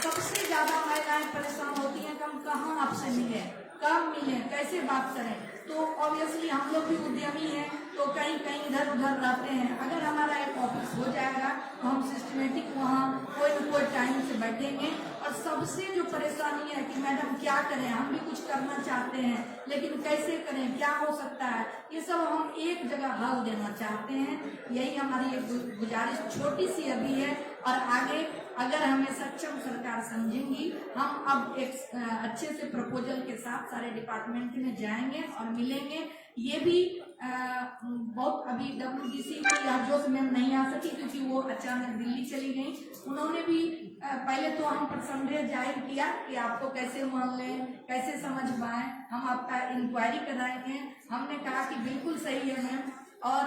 D: सबसे ज़्यादा महिलाएं परेशान होती हैं कि हम कहाँ आपसे मिलें, कब मिलें, कैसे बात करें। तो ऑब्वियसली हम लोग भी उद्यमी हैं, तो कहीं कहीं इधर उधर रहते हैं। अगर हमारा एक ऑफिस हो जाएगा तो हम सिस्टमेटिक वहाँ कोई न कोई टाइम से बैठेंगे। और सबसे जो परेशानी है कि मैडम क्या करें, हम भी कुछ करना चाहते हैं लेकिन कैसे करें, क्या हो सकता है, ये सब हम एक जगह हल देना चाहते हैं। यही हमारी एक गुजारिश छोटी सी अभी है। और आगे अगर हमें सक्षम सरकार समझेंगी, हम अब एक अच्छे से प्रपोजल के साथ सारे डिपार्टमेंट में जाएंगे और मिलेंगे। ये भी बहुत अभी WDC की हरजोत मैम नहीं आ सकी क्योंकि वो अचानक दिल्ली चली गई। उन्होंने भी पहले तो हम पर संदेह जाहिर किया कि आपको कैसे मान लें, कैसे समझ पाएं, हम आपका इंक्वायरी कराएंगे। हमने कहा कि बिल्कुल सही है मैम और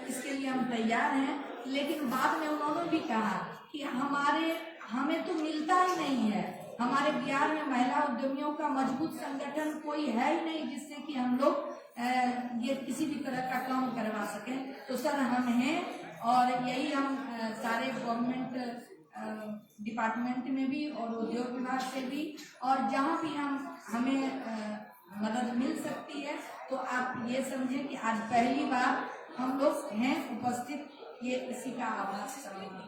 D: इसके लिए हम तैयार हैं। लेकिन बाद में उन्होंने भी कहा कि हमें तो मिलता ही नहीं है, हमारे बिहार में महिला उद्यमियों का मजबूत संगठन कोई है ही नहीं जिससे कि हम लोग ये किसी भी तरह का काम करवा सकें। तो सर हम हैं और यही हम सारे गवर्नमेंट डिपार्टमेंट में भी और उद्योग विभाग से भी और जहाँ भी हमें मदद मिल सकती है तो आप ये समझें कि आज पहली बार हम लोग हैं उपस्थित, ये इसी का आभास करेंगे।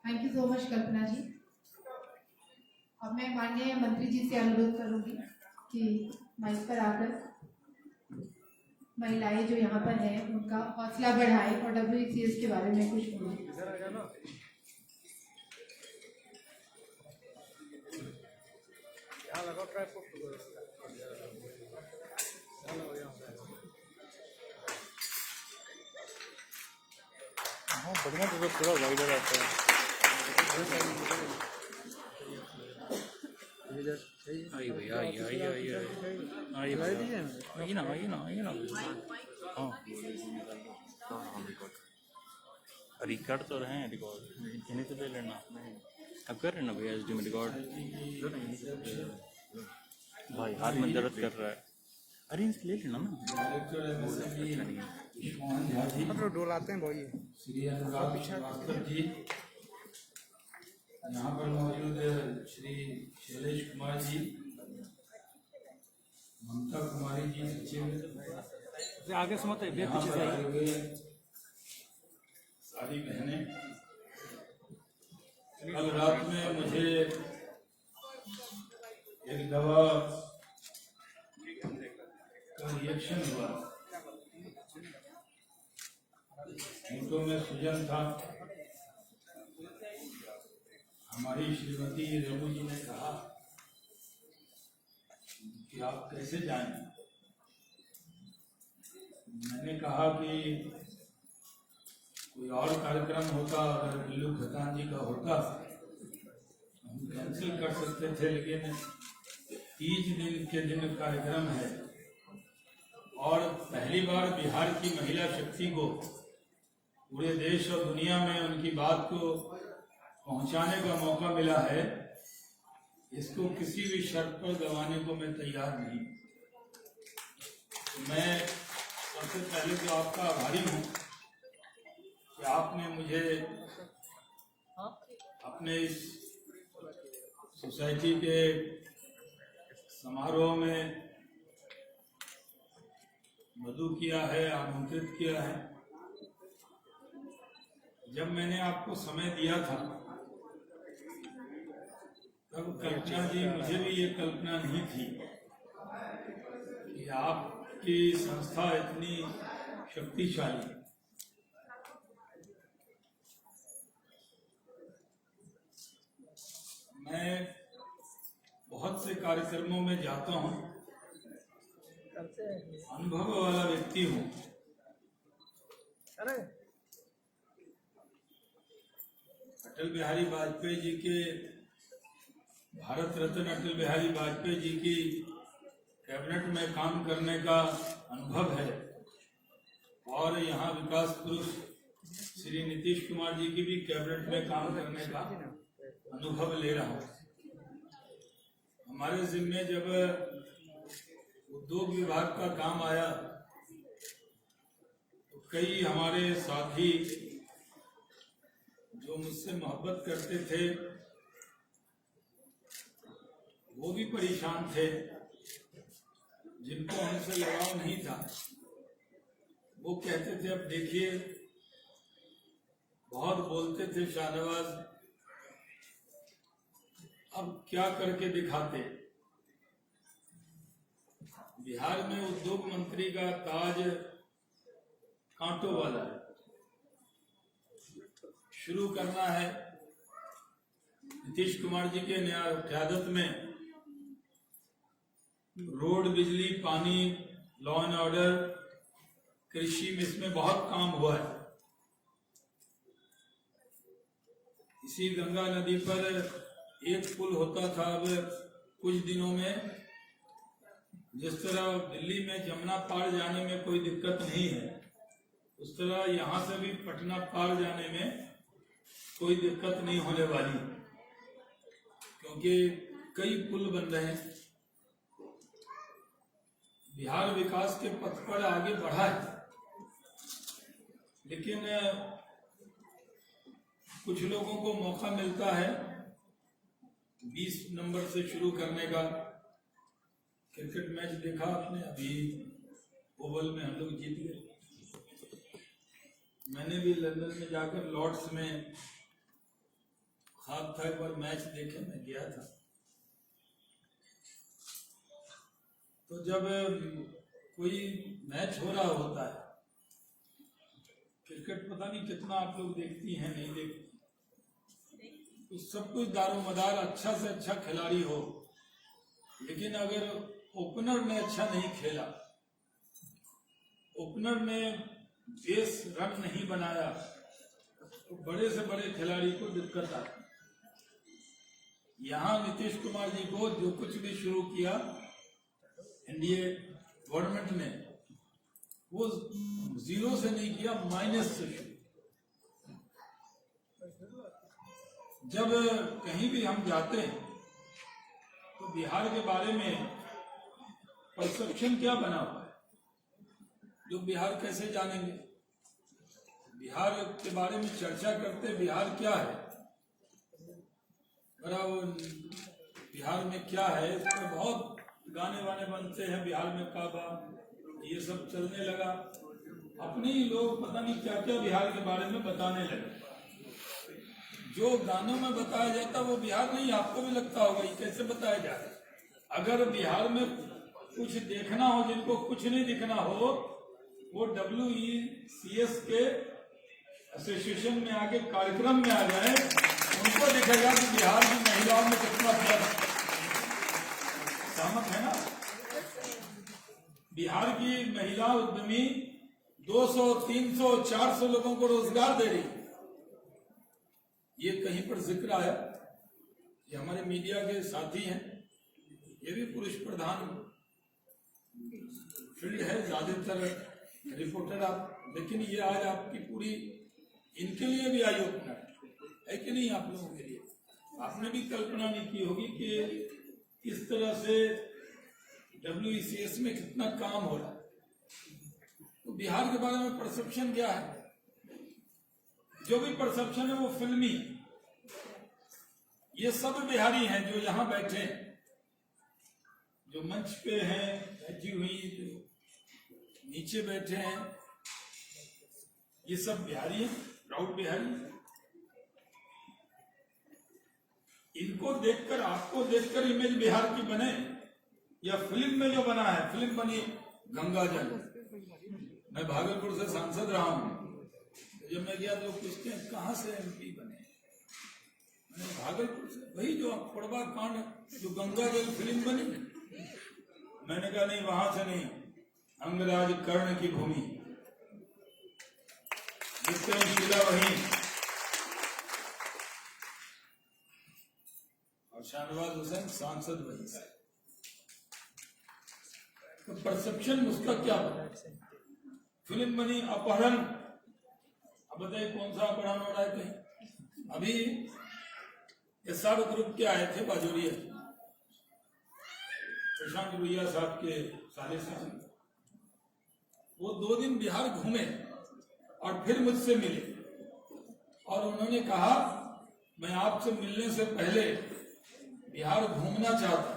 A: थैंक यू सो मच कल्पना जी। अब मैं माननीय मंत्री जी से अनुरोध करूंगी कि मंच पर आकर महिलाएं जो यहाँ पर हैं उनका हौसला बढ़ाएं और WCS के बारे में कुछ बोलें।
B: हाँ बढ़िया, तो थोड़ा वाइडर आता है। आई भैया आई ना हाँ रिकॉर्ड तो रहे हैं, रिकॉर्ड इन्हीं से ले लेना। अब कर रहे ना भैया SD में रिकॉर्ड। भाई हाथ में दर्द कर रहा है, अरे इनसे ले लेना ना।
G: डोलाते हैं भाई।
C: श्री अनुराग श्रीवास्तव जी, यहाँ पर मौजूद श्री शैलेश कुमार जी, ममता कुमारी जी सचिव,
G: आगे से मत
C: यहाँ पर आए हुए सारी बहनें। कल रात में मुझे एक दवा का रिएक्शन हुआ, उनको में सूजन था। हमारी श्रीमती रेणु जी ने कहा कि आप कैसे जाएं। मैंने कहा कि कोई और कार्यक्रम होता, अगर बिल्लू खतान जी का होता हम कैंसिल कर सकते थे, लेकिन 30 दिन के दिन कार्यक्रम है और पहली बार बिहार की महिला शक्ति को पूरे देश और दुनिया में उनकी बात को पहुंचाने का मौका मिला है। इसको किसी भी शर्त पर गंवाने को मैं तैयार नहीं। तो मैं सबसे पहले तो आपका आभारी हूँ कि आपने मुझे अपने इस सोसाइटी के समारोह में मधु किया है, आमंत्रित किया है। जब मैंने आपको समय दिया था तब कल्पना जी, मुझे भी ये कल्पना नहीं थी कि आपकी संस्था इतनी शक्तिशाली। मैं बहुत से कार्यक्रमों में जाता हूँ, अनुभव वाला व्यक्ति हूँ। अटल बिहारी वाजपेयी जी के, भारत रत्न अटल बिहारी वाजपेयी जी की कैबिनेट में काम करने का अनुभव है और यहाँ विकास पुरुष श्री नीतीश कुमार जी की भी कैबिनेट में काम करने का अनुभव ले रहा हूँ। हमारे जिम्मे जब उद्योग विभाग का काम आया तो कई हमारे साथी जो मुझसे मोहब्बत करते थे वो भी परेशान थे, जिनको हमसे लगाव नहीं था। वो कहते थे अब देखिए, बहुत बोलते थे शाहनवाज, अब क्या करके दिखाते। बिहार में उद्योग मंत्री का ताज कांटों वाला है। शुरू करना है नीतीश कुमार जी के क़यादत में रोड, बिजली, पानी, लॉ एंड ऑर्डर, कृषि में, इसमें बहुत काम हुआ है। इसी गंगा नदी पर एक पुल होता था, अब कुछ दिनों में जिस तरह दिल्ली में जमुना पार जाने में कोई दिक्कत नहीं है, उस तरह यहाँ से भी पटना पार जाने में कोई दिक्कत नहीं होने वाली, क्योंकि कई पुल बन रहे हैं। बिहार विकास के पथ पर आगे बढ़ा है, लेकिन कुछ लोगों को मौका मिलता है 20 नंबर से शुरू करने का। क्रिकेट मैच देखा आपने, अभी ओवल में हम लोग जीत गए। मैंने भी लंदन में जाकर लॉर्ड्स में ख्वाब था एक बार मैच देखे, मैं गया था। तो जब कोई मैच हो रहा होता है, क्रिकेट पता नहीं कितना आप लोग देखती हैं, नहीं देखती, तो सब कुछ दारोमदार अच्छा से अच्छा खिलाड़ी हो, लेकिन अगर ओपनर ने अच्छा नहीं खेला, ओपनर ने बेस रन नहीं बनाया, तो बड़े से बड़े खिलाड़ी को दिक्कत आती। यहाँ नीतीश कुमार जी को जो कुछ भी शुरू किया एनडीए गवर्नमेंट ने, वो 0 से नहीं किया, माइनस से शुरू। जब कहीं भी हम जाते हैं तो बिहार के बारे में परसेप्शन क्या बना हुआ है, लोग बिहार कैसे जानेंगे? बिहार के बारे में चर्चा करते, बिहार क्या है, बिहार में क्या है, इस पर बहुत गाने वाने बनते हैं। बिहार में काबा, ये सब चलने लगा। अपने ही लोग पता नहीं क्या क्या बिहार के बारे में बताने लगे। जो गानों में बताया जाता वो बिहार नहीं, आपको भी लगता होगा ये कैसे बताया जा रहा है। अगर बिहार में कुछ देखना हो, जिनको कुछ नहीं दिखना हो, वो WECS के एसोसिएशन में आके कार्यक्रम में आ जाए, उनको दिखेगा कि बिहार की महिलाओं में कितना फर्क। सहमत है ना? बिहार की महिला उद्यमी 200, 300, 400 लोगों को रोजगार दे रही। ये कहीं पर जिक्र आया, ये हमारे मीडिया के साथी हैं, ये भी पुरुष प्रधान फील्ड है, ज्यादातर रिपोर्टर आप, लेकिन ये आज आपकी पूरी, इनके लिए भी आई ओपनर है कि नहीं? आप लोगों के लिए आपने भी कल्पना नहीं की होगी कि इस तरह से WECS में कितना काम हो रहा है। तो बिहार के बारे में परसेप्शन क्या है? जो भी परसेप्शन है वो फिल्मी। ये सब बिहारी हैं जो यहाँ बैठे हैं, जो मंच पे हैं, बैठी हुई, जो नीचे बैठे हैं, ये सब बिहारी हैं, प्राउड बिहारी। इनको देखकर, आपको देखकर इमेज बिहार की बने, या फिल्म में जो बना है, फिल्म बनी गंगा जल। मैं भागलपुर से सांसद रहा हूं, जब मैं गया तो पूछते हैं कहाँ से MP बने? मैंने भागलपुर से। वही जो पड़वा कांड, जो गंगा जल फिल्म बनी, मैंने कहा नहीं, वहां से नहीं, अंगराज कर्ण की भूमि, विक्रमशिला वहीं, और शाहनवाज हुसैन सांसद वहीं से। तो परसेप्शन उसका क्या बना? फिल्म बनी अपहरण। अब बताइए कौन सा अपहरण हो रहा है कहीं? अभी SR ग्रुप के आए थे बाजोरिया, प्रशांत भैया साहब के साले से, वो 2 दिन बिहार घूमे और फिर मुझसे मिले, और उन्होंने कहा मैं आपसे मिलने से पहले बिहार घूमना चाहता,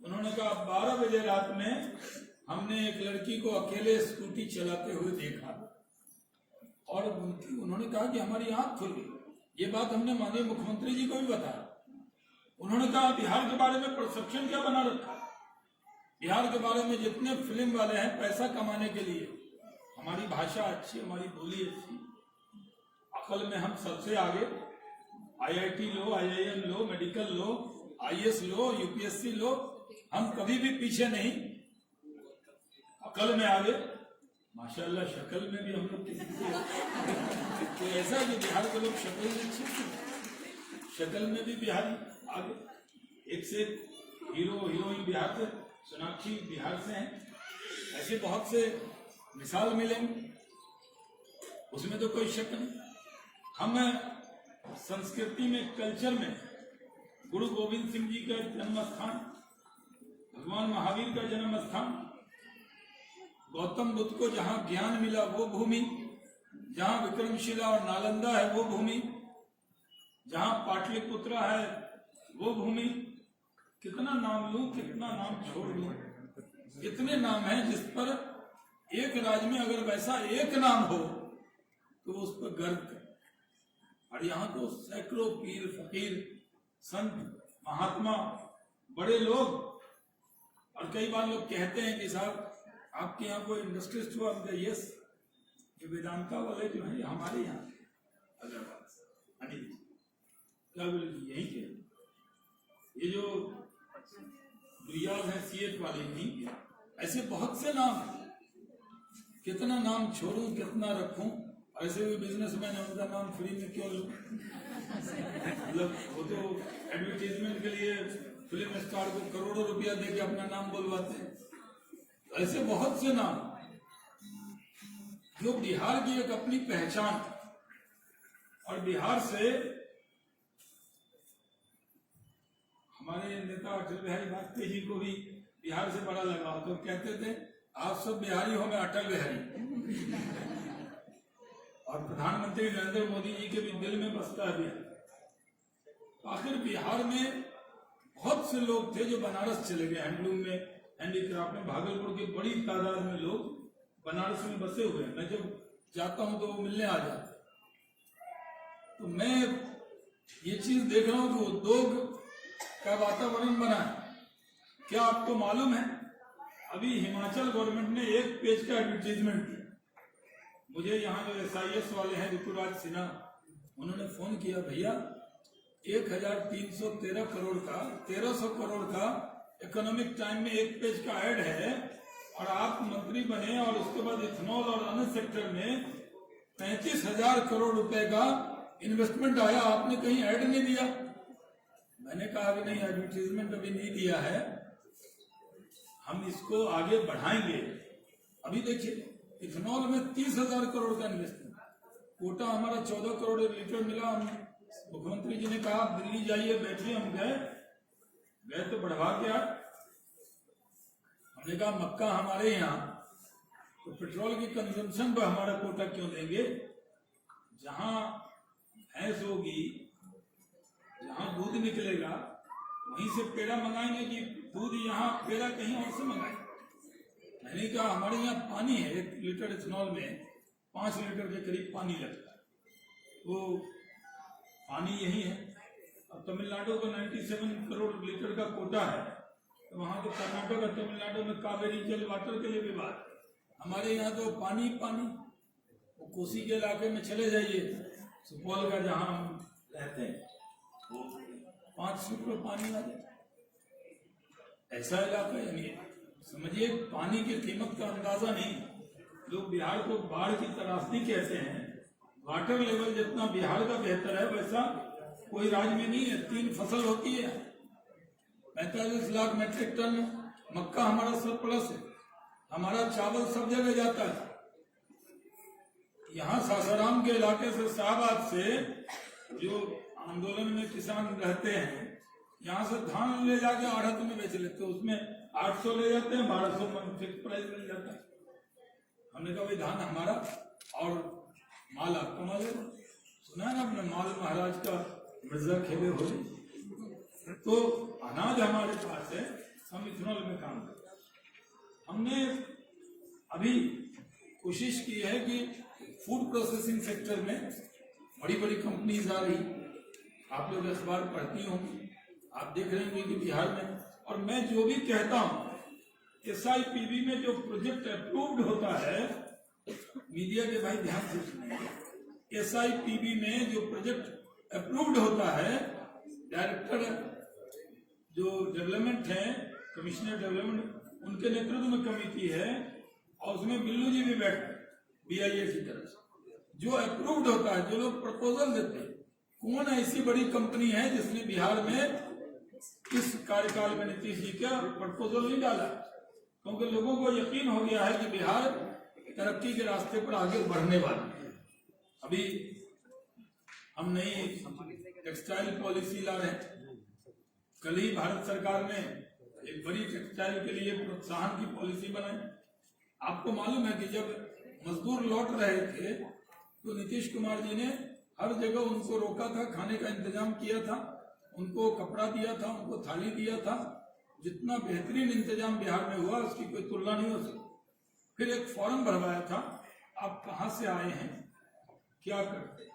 C: उन्होंने कहा 12 बजे रात में हमने एक लड़की को अकेले स्कूटी चलाते हुए देखा और उन्होंने कहा कि हमारी आंख खुल गई। ये बात हमने माननीय मुख्यमंत्री जी को भी बताया। उन्होंने कहा बिहार के बारे में परसेप्शन क्या बना रखा, बिहार के बारे में जितने फिल्म वाले हैं पैसा कमाने के लिए, हमारी भाषा अच्छी, हमारी बोली अच्छी, अकल में हम सबसे आगे, IIT लो, IIM लो, मेडिकल लो, IAS लो, UPSC लो, हम कभी भी पीछे नहीं, अकल में आगे, माशाल्लाह शक्ल में भी हम लोग किसी तो ऐसा कि बिहार के लोग शक्ल में अच्छे, शक्ल में भी बिहारी आगे, एक से हीरो हीरोइन बिहार से, सोनाक्षी बिहार से हैं, ऐसे बहुत से मिसाल मिलेंगे, उसमें तो कोई शक नहीं। हम संस्कृति में, कल्चर में गुरु गोविंद सिंह जी का जन्म स्थान, भगवान महावीर का जन्म स्थान, गौतम बुद्ध को जहां ज्ञान मिला वो भूमि, जहां विक्रमशिला और नालंदा है वो भूमि, जहां पाटलिपुत्र है वो भूमि, कितना नाम लूं, कितना नाम छोड़ दूं, इतने नाम हैं जिस पर एक राज्य में अगर वैसा एक नाम हो तो उस पर गर्व करें। और यहाँ तो सैकड़ों पीर, फकीर, संत, महात्मा, बड़े लोग, और कई बार लोग कहते हैं कि साहब आपके यहाँ कोई इंडस्ट्रिस्ट हुआ, यस, ये वेदांता वाले जो है हमारे यहाँ अग्रवाल अनिल क्या बोले यही के, ये जो रियाज है सीएट वाले यही के, ऐसे बहुत से नाम, कितना नाम छोड़ूं कितना रखूं, ऐसे भी बिजनेसमैन है उनका नाम फ्री में क्यों लूं, मतलब वो तो एडवर्टीजमेंट के लिए फिल्म स्टार को करोड़ों रुपया देके अपना नाम बोलवाते हैं। ऐसे बहुत से नाम जो बिहार की एक अपनी पहचान, और बिहार से हमारे नेता अटल बिहारी वाजपेयी जी को भी बिहार से बड़ा लगाव, तो कहते थे आप सब बिहारी हो, मैं अटल बिहारी। और प्रधानमंत्री नरेंद्र मोदी जी के भी दिल में बसता है बिहार। आखिर बिहार में बहुत से लोग थे जो बनारस चले गए, हैंडलूम में, हैंडीक्राफ्ट में, भागलपुर की बड़ी तादाद में लोग बनारस में बसे हुए हैं। मैं जब जाता हूं तो वो मिलने आ जाते, तो मैं ये चीज देख रहा हूं कि उद्योग का वातावरण बना है। क्या आपको मालूम है अभी हिमाचल गवर्नमेंट ने 1 पेज का एडवर्टीजमेंट दिया, मुझे यहाँ जो SIS वाले हैं ऋतुराज सिन्हा, उन्होंने फोन किया, भैया 1313 करोड़ का, 1300 करोड़ का इकोनॉमिक टाइम में 1 पेज का ऐड है, और आप मंत्री बने और उसके बाद इथेनॉल और अन्य सेक्टर में 35,000 करोड़ रुपए का इन्वेस्टमेंट आया, आपने कहीं ऐड नहीं दिया। मैंने कहा कि नहीं, एडवर्टीजमेंट अभी नहीं दिया है, हम इसको आगे बढ़ाएंगे। अभी देखिए इथेनॉल में 30,000 करोड़ का इन्वेस्टमेंट, कोटा हमारा 14 करोड़ लीटर मिला। मुख्यमंत्री जी ने कहा आप दिल्ली जाइए, बैठिए, हम गए तो बढ़वा के आए। हमने कहा मक्का हमारे यहाँ, तो पेट्रोल की कंजम्पशन पर हमारा कोटा क्यों देंगे? जहां भैंस होगी, जहां दूध निकलेगा, वहीं से पेड़ा मंगाएंगे कि दूध यहाँ पेड़ा कहीं और से मंगाएंगे? मैंने कहा हमारे यहाँ पानी है, 1 लीटर इथेनॉल में 5 लीटर के करीब पानी लगता है, वो पानी यही है। अब तमिलनाडु का 97 करोड़ लीटर का कोटा है, तो वहाँ तो कर्नाटक और तमिलनाडु में कावेरी जल वाटर के लिए विवाद, हमारे यहाँ तो पानी पानी। वो कोसी के इलाके में चले जाइए, सुपौल का जहाँ हम रहते हैं, वो 5 फुट में पानी आ जाए, ऐसा इलाका। यानी समझिए पानी की कीमत का अंदाजा नहीं। लोग बिहार को बाढ़ की त्रासदी कहते हैं, वाटर लेवल जितना बिहार का बेहतर है वैसा कोई राज्य में नहीं है। 3 फसल होती है, 45 लाख मेट्रिक टन मक्का हमारा सरप्लस है, हमारा चावल सब जगह जाता है। यहाँ सासाराम के इलाके से, शाहबाद से जो आंदोलन में किसान रहते हैं, यहाँ से धान ले जाके आढ़त में बेच लेते, उसमें 800 ले जाते हैं, 1200 में फिक्स प्राइस मिल जाता है। हमने कहा भाई धान हमारा और माल आपको माल है। सुना है ना अपने माल महाराज का मिर्जा खेले होली। तो अनाज हमारे पास है, हम इथेनॉल में काम करते हैं। हमने अभी कोशिश की है कि फूड प्रोसेसिंग सेक्टर में बड़ी बड़ी कंपनीज आ रही, आप लोग अखबार पढ़ती होंगी, आप देख रहे होंगे कि बिहार में, और मैं जो भी कहता हूँ SIPB में जो प्रोजेक्ट अप्रूव्ड होता है, मीडिया के भाई ध्यान से सुनिए, SIPB में जो प्रोजेक्ट अप्रूव्ड होता है, डायरेक्टर जो डेवलपमेंट है, कमिश्नर डेवलपमेंट, उनके नेतृत्व में कमेटी है और उसमें बिल्लू जी भी बैठते हैं BIA की तरफ से। जो अप्रूव्ड होता है, जो लोग प्रपोजल देते हैं, कौन ऐसी बड़ी कंपनी है जिसने बिहार में इस कार्यकाल में नीतीश जी का प्रपोजल नहीं डाला? क्योंकि लोगों को यकीन हो गया है कि बिहार तरक्की के रास्ते पर आगे बढ़ने वाला है। अभी हम नई टेक्सटाइल पॉलिसी ला रहे हैं। कल ही भारत सरकार ने एक बड़ी टेक्सटाइल के लिए प्रोत्साहन की पॉलिसी बनाई। आपको मालूम है कि जब मजदूर लौट रहे थे तो नीतीश कुमार जी ने हर जगह उनको रोका था, खाने का इंतजाम किया था, उनको कपड़ा दिया था, उनको थाली दिया था। जितना बेहतरीन इंतजाम बिहार में हुआ उसकी कोई तुलना नहीं हो सकती। फिर एक फॉर्म भरवाया था, आप कहाँ से आए हैं, क्या करते हैं।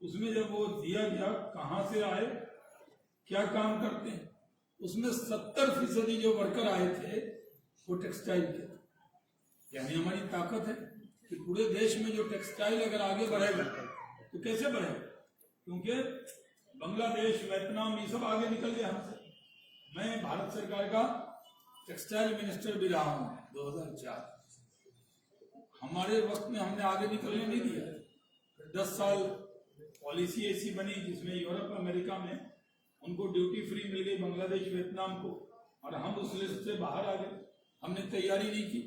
C: उसमें जब वो दिया गया कहाँ से आए, क्या काम करते हैं, उसमें 70% जो वर्कर आए थे वो टेक्सटाइल के। यानी हमारी ताकत है कि पूरे देश में जो टेक्सटाइल अगर आगे बढ़ेगा तो कैसे बढ़ेगा, क्योंकि बांग्लादेश, वियतनाम ये सब आगे निकल गए हमसे। मैं भारत सरकार का टेक्सटाइल मिनिस्टर भी रहा हूँ 2004। हमारे वक्त में हमने आगे निकलने नहीं दिया। 10 साल पॉलिसी ऐसी बनी जिसमें यूरोप, अमेरिका में उनको ड्यूटी फ्री मिल गई, बांग्लादेश, वियतनाम को, और हम उस लिस्ट से बाहर आ गए। हमने तैयारी नहीं की।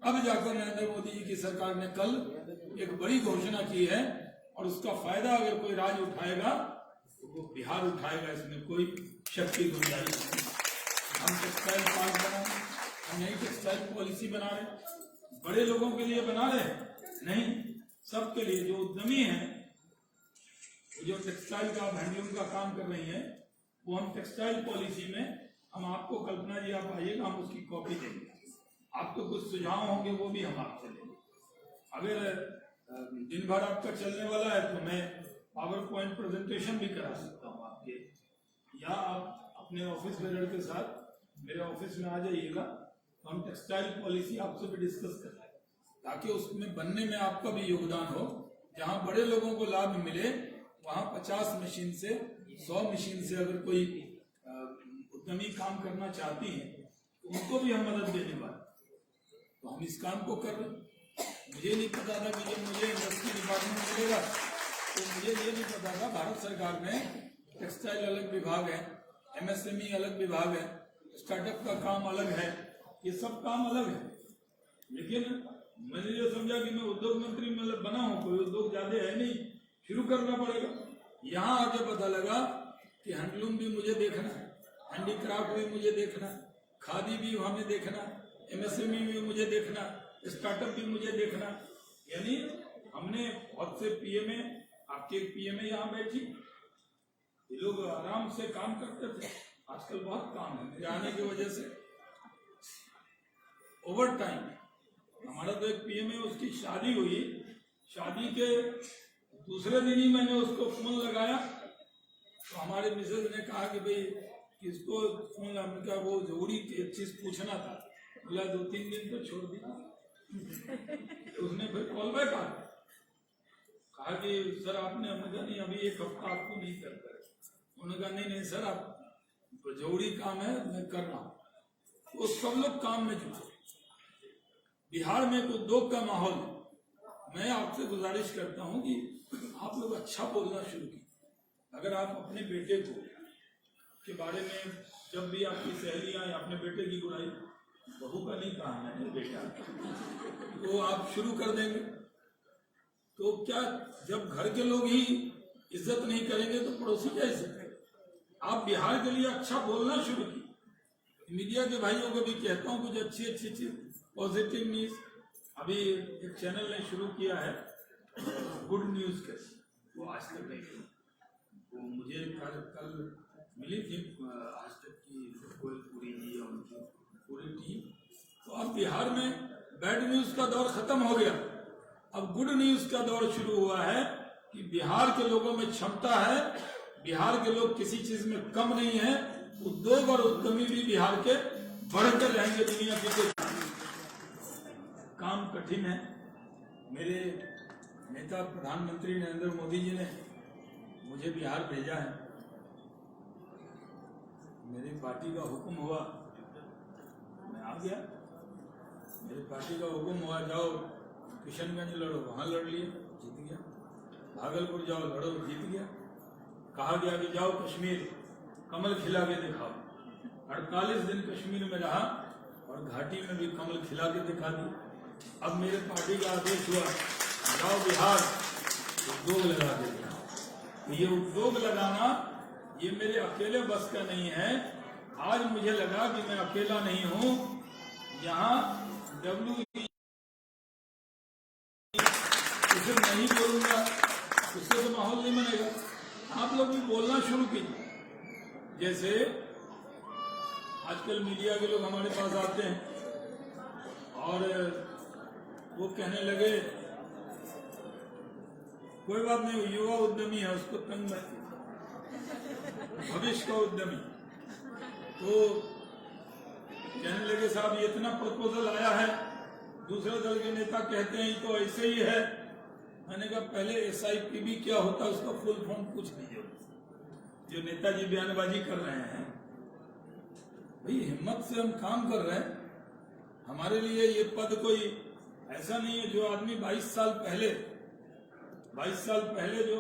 C: अब जाकर नरेंद्र मोदी जी की सरकार ने कल एक बड़ी घोषणा की है और उसका फायदा अगर कोई राज्य उठाएगा तो वो बिहार उठाएगा, इसमें कोई शक की गुंजाइश नहीं। हम टेक्सटाइल पार्क बना रहे, हम नई टेक्सटाइल पॉलिसी बना रहे, बड़े लोगों के लिए बना रहे नहीं, सबके लिए। जो उद्यमी है, जो टेक्सटाइल का, हैंडलूम का काम कर रही है, वो हम टेक्सटाइल पॉलिसी में हम आपको, कल्पना जी आप आइएगा, हम उसकी कॉपी देंगे। आपको कुछ सुझाव होंगे वो भी हम आपसे लेंगे। अगर दिन भर आपका चलने वाला है तो मैं पावर पॉइंट प्रेजेंटेशन भी करा सकता हूँ आपके, या आप अपने ऑफिस बेरर के साथ मेरे ऑफिस में आ जाइएगा, तो हम टेक्सटाइल पॉलिसी आपसे भी डिस्कस कर लें, ताकि उसमें बनने में आपका भी योगदान हो। जहाँ बड़े लोगों को लाभ मिले वहाँ 50 मशीन से 100 मशीन से अगर कोई उद्यमी काम करना चाहती है तो उनको भी हम मदद देने वाले, तो हम इस काम को कर रहे हैं। मुझे नहीं पता था कि जब मुझे इंडस्ट्री डिपार्टमेंट मिलेगा तो मुझे ये नहीं पता था भारत सरकार में टेक्सटाइल अलग विभाग है, MSME अलग विभाग है, स्टार्टअप का काम अलग है, ये सब काम अलग है। लेकिन मैंने जो समझा कि मैं उद्योग मंत्री मतलब बना हूँ, कोई उद्योग ज्यादा है नहीं, शुरू करना पड़ेगा। यहाँ आके पता लगा कि हैंडलूम भी मुझे देखना है, हैंडीक्राफ्ट भी मुझे देखना, खादी भी हमें देखना, MSME भी मुझे देखना, स्टार्टअप भी मुझे देखना। यानी हमने बहुत से PMA, आपके एक PMA यहाँ बैठी, ये लोग आराम से काम करते थे। आजकल बहुत काम है, मेरे आने की वजह से ओवर टाइम। हमारा तो एक PMA, उसकी शादी हुई, शादी के दूसरे दिन ही मैंने उसको फोन लगाया तो हमारे मिसेज ने कहा कि भाई किसको फोन लगा, वो जरूरी एक चीज पूछना था। बोला 2-3 दिन तो छोड़ दी। तो उसने फिर कॉल बैक कहा कि सर आपने, हमने कहा नहीं अभी 1 हफ्ता आपको नहीं कर पाए। उन्होंने कहा नहीं सर, आप जरूरी काम है, मैं कर रहा हूँ। तो सब लोग काम में जुटे। बिहार में एक उद्योग का माहौल, मैं आपसे गुजारिश करता हूँ कि आप लोग अच्छा बोलना शुरू कीजिए। अगर आप अपने बेटे को के बारे में, जब भी आपकी सहेलियां या अपने बेटे की बुराई, बहू का नहीं कहा मैंने, बेटा, तो आप शुरू कर देंगे तो क्या, जब घर के लोग ही इज्जत नहीं करेंगे तो पड़ोसी क्या इज्जत करेंगे। आप बिहार के लिए अच्छा बोलना शुरू कीजिए। मीडिया के भाइयों को भी कहता हूँ कुछ अच्छी चीज, पॉजिटिव न्यूज। अभी एक चैनल ने शुरू किया है गुड न्यूज के, वो आज तक नहीं, वो मुझे कल मिली थी आज तक की कोयलपुरी जी अब बिहार में बैड न्यूज का दौर खत्म हो गया, अब गुड न्यूज का दौर शुरू हुआ है कि बिहार के लोगों में क्षमता है, बिहार के लोग किसी चीज में कम नहीं है, उद्योग और उद्यमी भी बिहार के बढ़कर रहेंगे दुनिया के कोई। काम कठिन है। मेरे नेता प्रधानमंत्री नरेंद्र मोदी जी ने मुझे बिहार भेजा है, मेरी पार्टी का हुक्म हुआ, मैं आ गया। मेरी पार्टी का हुक्म हुआ, जाओ किशनगंज लड़ो, वहां लड़ लिए, जीत गया। भागलपुर जाओ, लड़ो, जीत गया। कहा गया कि जाओ कश्मीर, कमल खिला के दिखाओ। 48 दिन कश्मीर में रहा और घाटी में भी कमल खिला के दिखा दी। अब मेरे पार्टी का आदेश हुआ, जाओ बिहार, उद्योग लगा के दिखाओ। ये उद्योग लगाना ये मेरे अकेले बस का नहीं है। आज मुझे लगा कि मैं अकेला नहीं हूँ। यहाँ उसे नहीं बोलूंगा, उससे तो माहौल नहीं बनेगा। आप लोग भी बोलना शुरू कीजिए। जैसे आजकल मीडिया के लोग हमारे पास आते हैं और वो कहने लगे कोई बात नहीं, युवा उद्यमी है, उसको तंग मत, भविष्य का उद्यमी। तो कहने लगे साहब ये इतना प्रपोजल आया है, दूसरे दल के नेता कहते हैं तो ऐसे ही है। मैंने कहा पहले SIPB क्या होता है उसका फुल फॉर्म पूछ लीजिए। जो नेताजी बयानबाजी कर रहे हैं, भाई हिम्मत से हम काम कर रहे हैं। हमारे लिए ये पद कोई ऐसा नहीं है। जो आदमी 22 साल पहले जो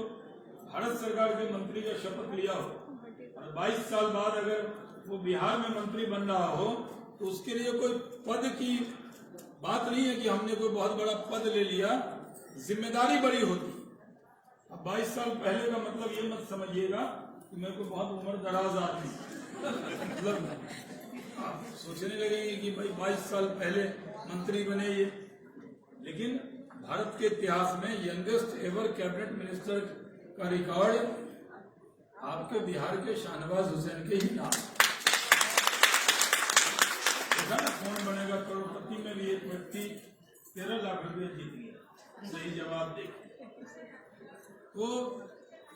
C: भारत सरकार के मंत्री का शपथ लिया हो और 22 साल बाद अगर वो बिहार में मंत्री बन रहा हो तो उसके लिए कोई पद की बात नहीं है कि हमने कोई बहुत बड़ा पद ले लिया, जिम्मेदारी बड़ी होती। अब 22 साल पहले का मतलब ये मत समझिएगा कि मेरे को बहुत उम्र दराज आदमी मतलब आप सोचने लगेंगे कि भाई 22 साल पहले मंत्री बने ये। लेकिन भारत के इतिहास में यंगेस्ट एवर कैबिनेट मिनिस्टर का रिकॉर्ड आपके बिहार के शाहनवाज हुसैन के ही नाम। कौन बनेगा करोड़पति में भी एक व्यक्ति 13 लाख रुपए जीत गया, सही जवाब दे। तो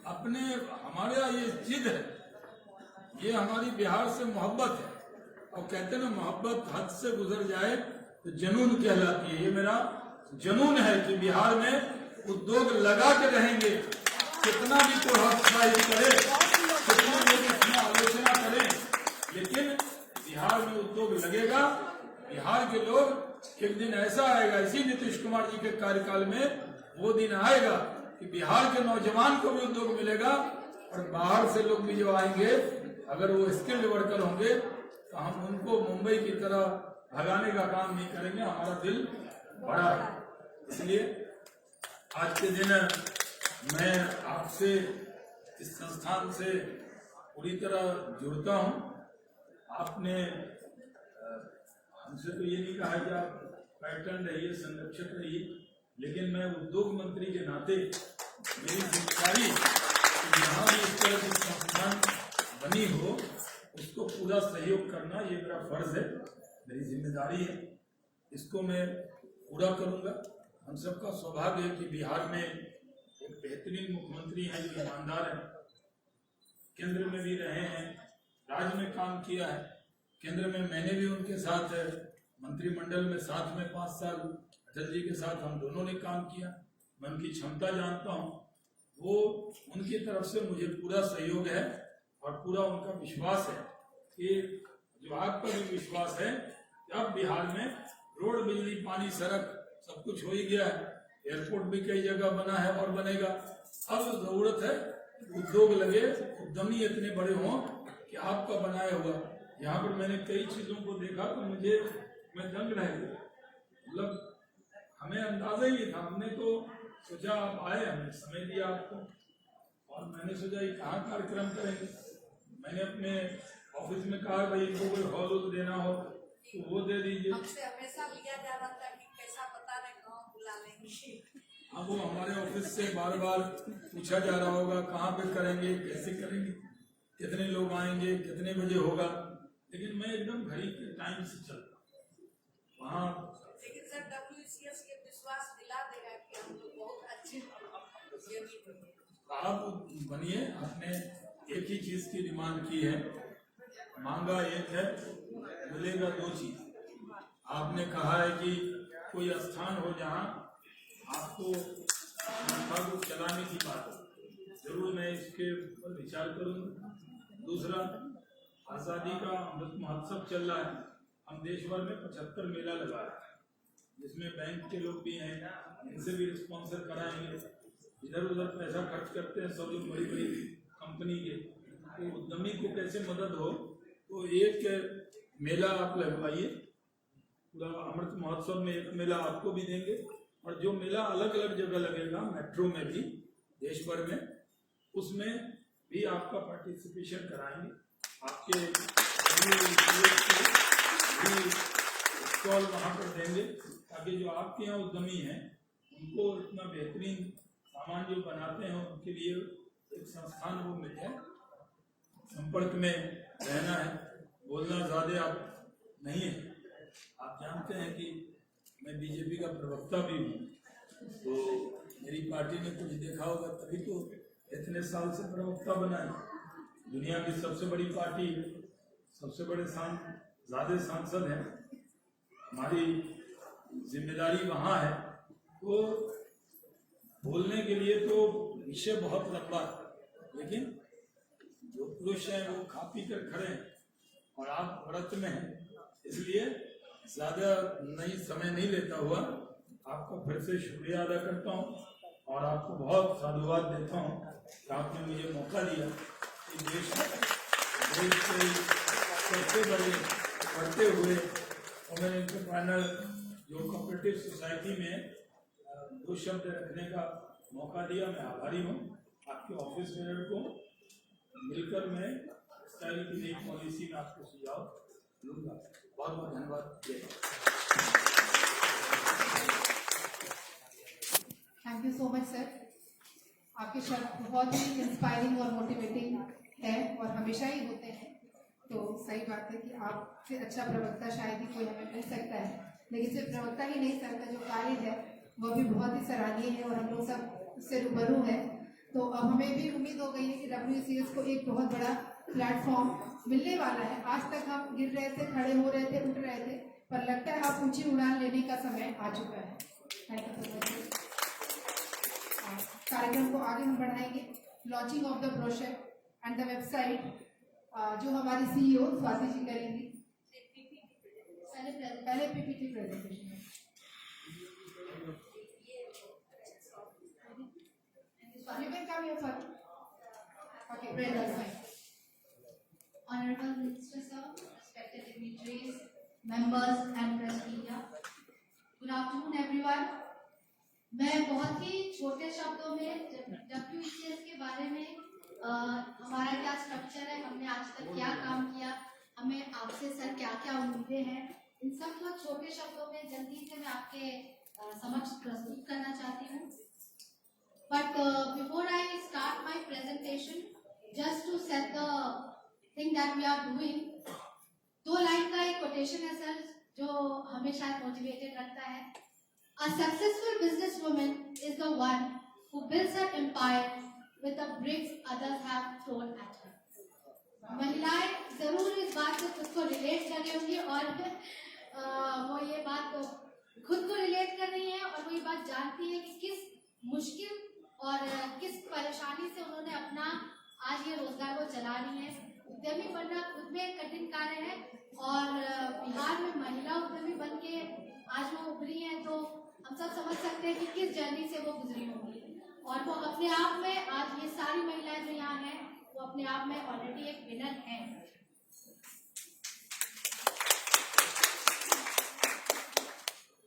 C: अपने हमारे यहाँ ये जिद है, ये हमारी बिहार से मोहब्बत है। और कहते ना मोहब्बत हद से गुजर जाए तो जनून कहलाती है। ये मेरा जनून है कि बिहार में उद्योग लगा के रहेंगे। कितना भी कोई हस्तक्षेप करे, कितना लोग इसमें आलोचना करें, लेकिन बिहार में उद्योग लगेगा। बिहार के लोग एक दिन ऐसा आएगा, इसी नीतीश कुमार जी के कार्यकाल में वो दिन आएगा कि बिहार के नौजवान को भी उद्योग मिलेगा और बाहर से लोग भी जो आएंगे अगर वो स्किल्ड वर्कर होंगे तो हम उनको मुंबई की तरह भगाने का काम नहीं करेंगे। हमारा दिल बड़ा है। इसलिए आज के दिन मैं आपसे, इस संस्थान से पूरी तरह जुड़ता हूँ। आपने हमसे तो ये नहीं कहा कि आप पैटर्न रहिए, संरक्षक रहिए, लेकिन मैं उद्योग मंत्री के नाते मेरी जिम्मेदारी यहाँ भी इस तरह की संस्थान बनी हो उसको पूरा सहयोग करना ये मेरा फर्ज है, मेरी जिम्मेदारी है। इसको मैं पूरा करूँगा। हम सबका सौभाग्य है कि बिहार में एक बेहतरीन मुख्यमंत्री हैं जो ईमानदार हैं, केंद्र में भी रहे हैं, राज्य में काम किया है। केंद्र में मैंने भी उनके साथ मंत्रिमंडल में साथ में 5 साल अटल जी के साथ हम दोनों ने काम किया। मैं उनकी क्षमता जानता हूँ। वो उनकी तरफ से मुझे पूरा सहयोग है और पूरा उनका विश्वास है कि विभाग पर भी विश्वास है कि अब बिहार में रोड, बिजली, पानी, सड़क सब कुछ हो ही गया है। एयरपोर्ट भी कई जगह बना है और बनेगा। अब जरूरत है उद्योग लगे, उद्यमी इतने बड़े हों कि आपका बनाया हुआ। यहाँ पर मैंने कई चीजों को देखा तो मैं दंग रह गया। मतलब हमें अंदाजा ही नहीं था। हमने तो सोचा आप आए, हमने समय दिया आपको और मैंने सोचा ये कहाँ कार्यक्रम करेंगे। मैंने अपने ऑफिस में कहा भाई इनको कोई हॉल देना हो तो वो दे दीजिए।
D: हमसे हमेशा लिया जा रहा था कि कैसा पता नहीं कहाँ बुला लेंगे।
C: अब वो हमारे ऑफिस से बार बार पूछा जा रहा होगा कहाँ पे करेंगे, कैसे करेंगे, कितने लोग आएंगे, कितने बजे होगा। लेकिन मैं एकदम घड़ी के टाइम से चलता वहाँ
D: लेकिन सर WCS ये विश्वास दिला देगा कि हम लोग बहुत अच्छे उद्यमी बनेंगे।
C: आप बनिए। आपने एक ही चीज की डिमांड की है, मांगा एक है, मिलेगा दो चीज। आपने कहा है कि कोई स्थान हो जहाँ आपको संस्था को चलाने की बात हो, जरूर मैं इसके ऊपर विचार करूँगा। दूसरा, आज़ादी का अमृत महोत्सव चल रहा है, हम देश भर में 75 मेला लगा रहे हैं, जिसमें बैंक के लोग भी हैं, इनसे भी स्पॉन्सर कराएंगे। इधर उधर पैसा खर्च करते हैं सब लोग, बड़ी बड़ी कंपनी के, तो उद्यमी को कैसे मदद हो। तो एक मेला आप लगवाइए, पूरा अमृत महोत्सव में एक मेला आपको भी देंगे, और जो मेला अलग अलग जगह लगेगा, मेट्रो में भी देश भर में, उसमें भी आपका पार्टिसिपेशन कराएंगे। आपके भी स्टॉल वहाँ पर देंगे, ताकि जो आपके यहाँ उद्यमी हैं उनको इतना बेहतरीन सामान जो बनाते हैं उनके लिए एक संस्थान वो मिल जाए। संपर्क में रहना है, बोलना ज़्यादा आप नहीं है। आप जानते हैं कि मैं बीजेपी का प्रवक्ता भी हूँ, तो मेरी पार्टी ने कुछ देखा होगा तभी तो इतने साल से प्रवक्ता बना है। दुनिया की सबसे बड़ी पार्टी, सबसे बड़े ज़्यादा सांसद हैं, हमारी जिम्मेदारी वहाँ है। तो बोलने के लिए तो विषय बहुत लंबा है, लेकिन जो पुरुष हैं वो खा पी कर खड़े हैं और आप व्रत में हैं, इसलिए ज़्यादा समय नहीं लेता हुआ आपका फिर से शुक्रिया अदा करता हूँ और आपको बहुत साधुवाद देता हूँ कि आपने मुझे मौका दिया कि देश के सबसे बड़े बढ़ते हुए वुमेन एंटरप्रेन्योर जो कोऑपरेटिव सोसाइटी में दो शब्द रखने का मौका दिया। मैं आभारी हूँ। आपके ऑफिस मेयर को मिलकर मैं स्टाइल की नई पॉलिसी में आपको सुझाव दूंगा। बहुत बहुत धन्यवाद।
A: Thank you so much sir. आपके शब्द बहुत ही इंस्पायरिंग और मोटिवेटिंग है और हमेशा ही होते हैं। तो सही बात है कि आपसे अच्छा प्रवक्ता शायद ही कोई हमें मिल सकता है, लेकिन सिर्फ प्रवक्ता ही नहीं, सर का जो कार्य है वह भी बहुत ही सराहनीय है और हम लोग सब उससे रूबरू है। तो अब हमें भी उम्मीद हो गई है कि WCS को एक बहुत बड़ा प्लेटफॉर्म मिलने वाला है। आज तक हम गिर रहे थे, खड़े हो रहे थे, उठ रहे थे, पर लगता है अब ऊंची उड़ान लेने का समय आ चुका है। Thank you so much. कार्यक्रम को आगे हम बढ़ाएंगे। Launching of the brochure and the website जो हमारी CEO स्वाति जी करेंगी। पहले PPT प्रेजेंटेशन है। You can come here, Swati. Okay, great, that's fine.
K: Honorable Minister Sir, respected dignitaries, members and press media, good afternoon everyone. मैं बहुत ही छोटे शब्दों में WCS के बारे में हमारा क्या स्ट्रक्चर है, हमने आज तक क्या काम किया, हमें आपसे सर क्या क्या उम्मीदें हैं, इन सब को छोटे शब्दों में जल्दी से मैं आपके समक्ष प्रस्तुत करना चाहती हूँ। But before I start my presentation, just to set the thing that we are doing, 2 line का एक कोटेशन है सर जो हमेशा मोटिवेटेड रखता है। A successful businesswoman is the one who builds her empire with the bricks others have thrown at her. महिलाएं जरूर इस बात से खुद को रिलेट कर रही होंगी और वो ये बात तो खुद को रिलेट कर रही है और वो ये बात जानती है कि किस मुश्किल और किस परेशानी से उन्होंने अपना आज ये रोजगार को चला रही है। उद्यमी बनना खुद में एक कठिन कार्य है और बिहार में महिला उद्यमी बन के आज वो उभरी हैं, तो हम सब समझ सकते हैं कि किस जर्नी से वो गुजरी होंगी। और वो अपने आप में आज ये सारी महिलाएं जो यहाँ हैं वो अपने आप में ऑलरेडी एक विनर हैं।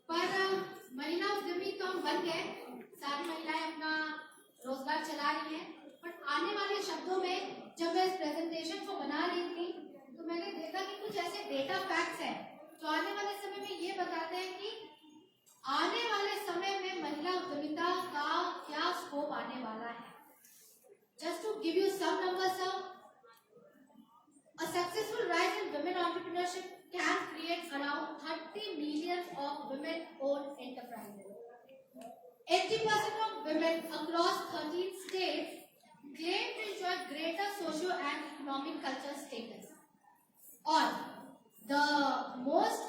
K: पर महिला उद्यमी तो हम बन गए, सारी महिलाएं अपना रोजगार चला रही हैं, बट आने वाले शब्दों में जब मैं इस प्रेजेंटेशन को बना रही थी तो मैंने देखा कि कुछ ऐसे डेटा फैक्ट्स हैं जो आने वाले समय में ये बताते हैं कि आने वाले समय में महिला उद्यमिता का क्या स्कोप आने वाला है। Just to give you some numbers sir, a successful rise in women entrepreneurship can create around 30 million 80% of women across 13 states claim to enjoy greater socio and economic cultural status. Or the most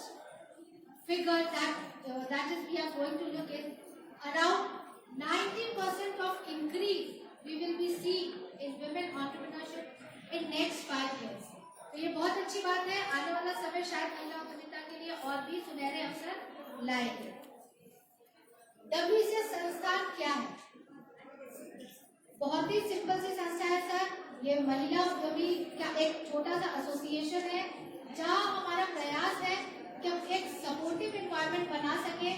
K: figure that is we are going to look is around 90% of increase we will be seeing in women entrepreneurship in next 5 years. तो ये बहुत अच्छी बात है. आने वाला समय शायद महिला उद्यमिता के लिए और भी सुनहरे अवसर लाएंगे. WCS संस्थान क्या है? बहुत ही सिंपल सी संस्था है सर. ये महिला उद्यमी का एक छोटा सा एसोसिएशन है जहां हमारा प्रयास है कि हम एक सपोर्टिव एनवायरनमेंट बना सके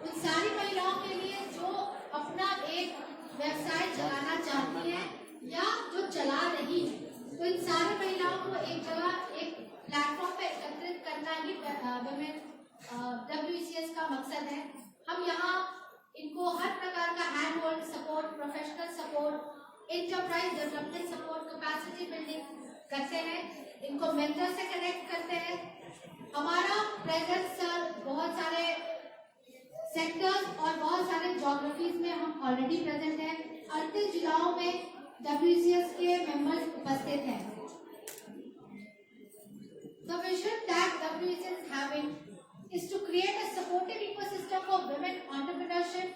K: उन सारी महिलाओं के लिए जो अपना एक व्यवसाय चलाना चाहती हैं या जो चला रही है. तो इन सारी महिलाओं को एक जगह एक प्लेटफॉर्म पे एकत्रित करना ही वुमेन WCS का मकसद है. हम यहाँ इनको हर प्रकार का hand hold support, professional support, enterprise development support, capacity building करते हैं. इनको मेंटर से कनेक्ट करते हैं. हमारा प्रेजेंस सर बहुत सारे सेक्टर्स और बहुत सारे ज्योग्राफीज में हम ऑलरेडी प्रेजेंट हैं. 38 जिलाओं में WCS के मेंबर्स उपस्थित हैं. The vision that WCS is having is to create a supportive ecosystem for women entrepreneurship